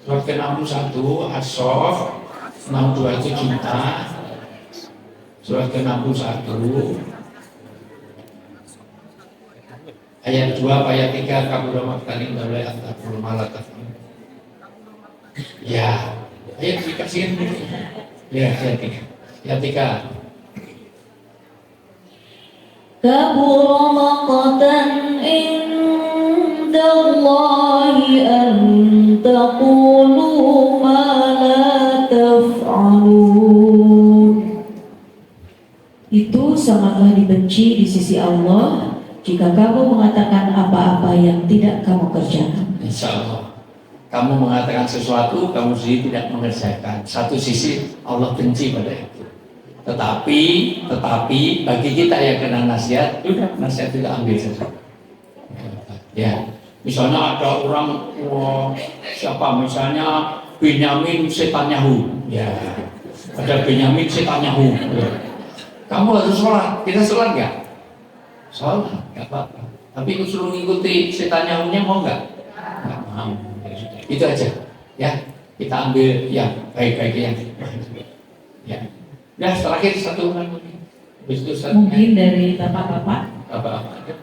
surat ke-61 As-Sof 62 itu cinta. Surat ke-61 Ayat 2, ayat 3, kabur maktanin oleh astagfirullah malataf. Ya, ayat dikasihin dulu. Ya, ayat 3. Ayat 3. Kabura maqtan indallahi an taqulu ma la taf'alun. Itu sangatlah dibenci di sisi Allah jika kamu mengatakan apa-apa yang tidak kamu kerjakan. Insya Allah kamu mengatakan sesuatu, kamu sendiri tidak mengerjakan. Satu sisi Allah benci pada itu. Tetapi bagi kita yang kena nasihat, udah nasihat itu ambil saja. Ya, misalnya ada orang, siapa misalnya Benyamin Setanyahu, ya, ada Benyamin Setanyahu. Ya. Kamu harus sholat, kita sholat nggak? Sholat, nggak apa-apa. Tapi suruh mengikuti Setanyahunya mau nggak? Nggak mau. Itu aja, ya. Kita ambil yang baik-baiknya. Ya. Nah, terakhir satu orang lagi. Mungkin dari bapak-bapak. Bapak-bapak.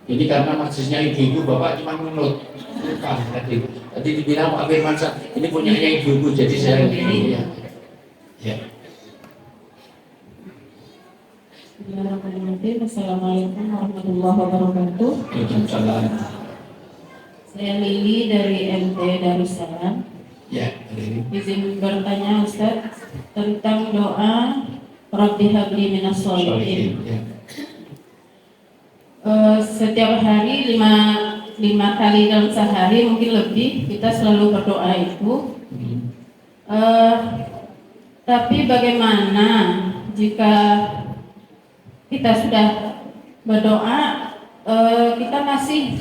Ini karena maksudnya ibu-ibu, bapak cuma menurut. Bukan tadi dibilang Pak Firman, ini punyanya ibu-ibu, jadi saya ya. Ya. Bismillahirrahmanirrahim. Assalamualaikum warahmatullahi wabarakatuh. Waalaikumsalam. Saya Lili dari MT Darussalam. Ya, ini. Izin bertanya Ustaz tentang doa Rabbi habli minas sholihin. Ya. Setiap hari lima kali dalam sehari mungkin lebih kita selalu berdoa itu. Tapi bagaimana jika kita sudah berdoa kita masih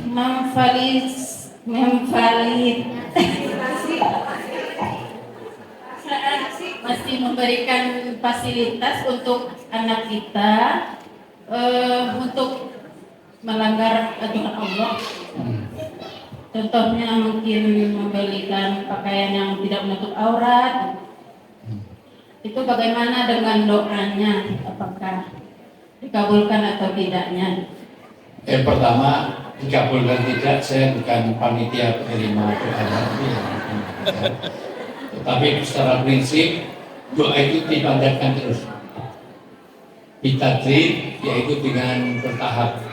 masih memberikan fasilitas untuk anak kita untuk melanggar aturan Allah. Contohnya mungkin membelikan pakaian yang tidak menutup aurat. Itu bagaimana dengan doanya? Apakah dikabulkan atau tidaknya? Yang pertama, dikabulkan tidak, saya bukan panitia penerima doa. Tetapi secara prinsip doa itu dipanjatkan terus. Bitadrib, yaitu dengan bertahap.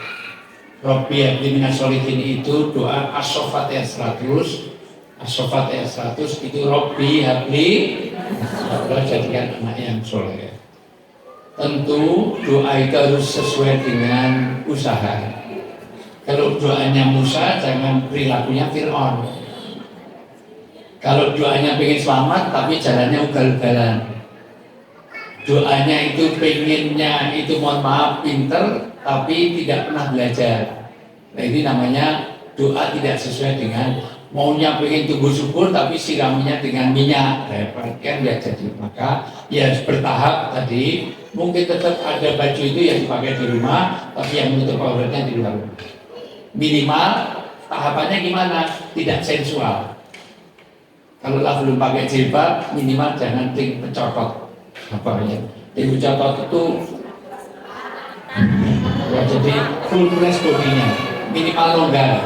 Rabbi habli minas sholihin itu doa as-sofat ayat 100. As-sofat ayat 100 itu Rabbi habli, Allah jadikan anak yang soleh. Tentu doa itu harus sesuai dengan usaha. Kalau doanya Musa, jangan perilakunya Fir'aun. Kalau doanya pengen selamat, tapi jalannya ugal-ugalan. Doanya itu pengennya itu mohon maaf pinter, tapi tidak pernah belajar. Nah ini namanya doa tidak sesuai dengan maunya pengen tumbuh subur, tapi siraminya dengan minyak. Kan ya jadi maka ya bertahap tadi. Mungkin tetap ada baju itu yang dipakai di rumah, tapi yang menutup auratnya di luar rumah. Minimal tahapannya gimana? Tidak sensual. Kalau lah belum pakai jilbab, minimal jangan ting pencotot. Apa ya? Ting pencotot itu ya jadi full press bodinya, minimal longgar.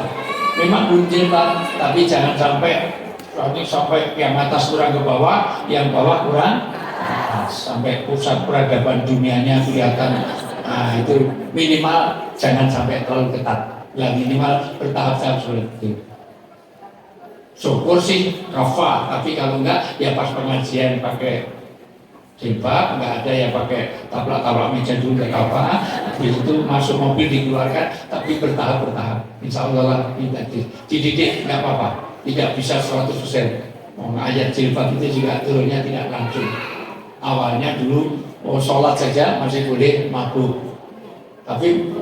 Memang belum jilbab, tapi jangan sampai yang atas kurang ke bawah, yang bawah kurang sampai pusat peradaban dunianya kelihatan. Nah itu minimal jangan sampai terlalu ketat. Yang minimal bertahap-tahap seperti itu. Syukur sih rafa, tapi kalau enggak ya pas pengajian pakai jilbab, enggak ada yang pakai taplak meja dulu ke apa. Habis itu masuk mobil dikeluarkan, tapi bertahap-bertahap. Insya Allah lah dididik enggak apa-apa. Tidak bisa 100%. Ayat jilbab itu juga turunnya tidak langsung. Awalnya dulu sholat saja masih boleh mabuk, tapi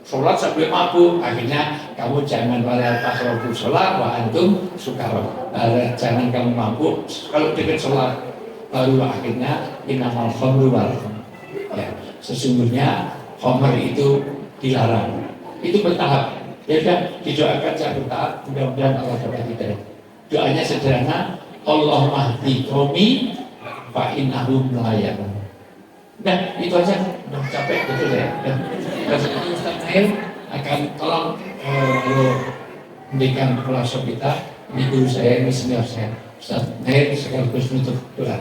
sholat sambil mabuk, akhirnya kamu jangan pada tasawuf sholat, wa antum sukara. Jangan kamu mabuk kalau dekat sholat, baru akhirnya innamal khamru wal ya, sesungguhnya khamr itu dilarang. Itu bertahap. Ya kan didoakan secara bertahap, mudah-mudahan Allah dapat hidayah. Doanya sederhana, Allahumma hdi qaumi fa innahum la ya'lamun. Nah, itu aja. Udah capek betul ya. Dan seperti Ustaz Nail akan tolong memberikan kepala kita. Ini guru saya, ini senior saya, Ustaz Nair sekaligus menutup doa.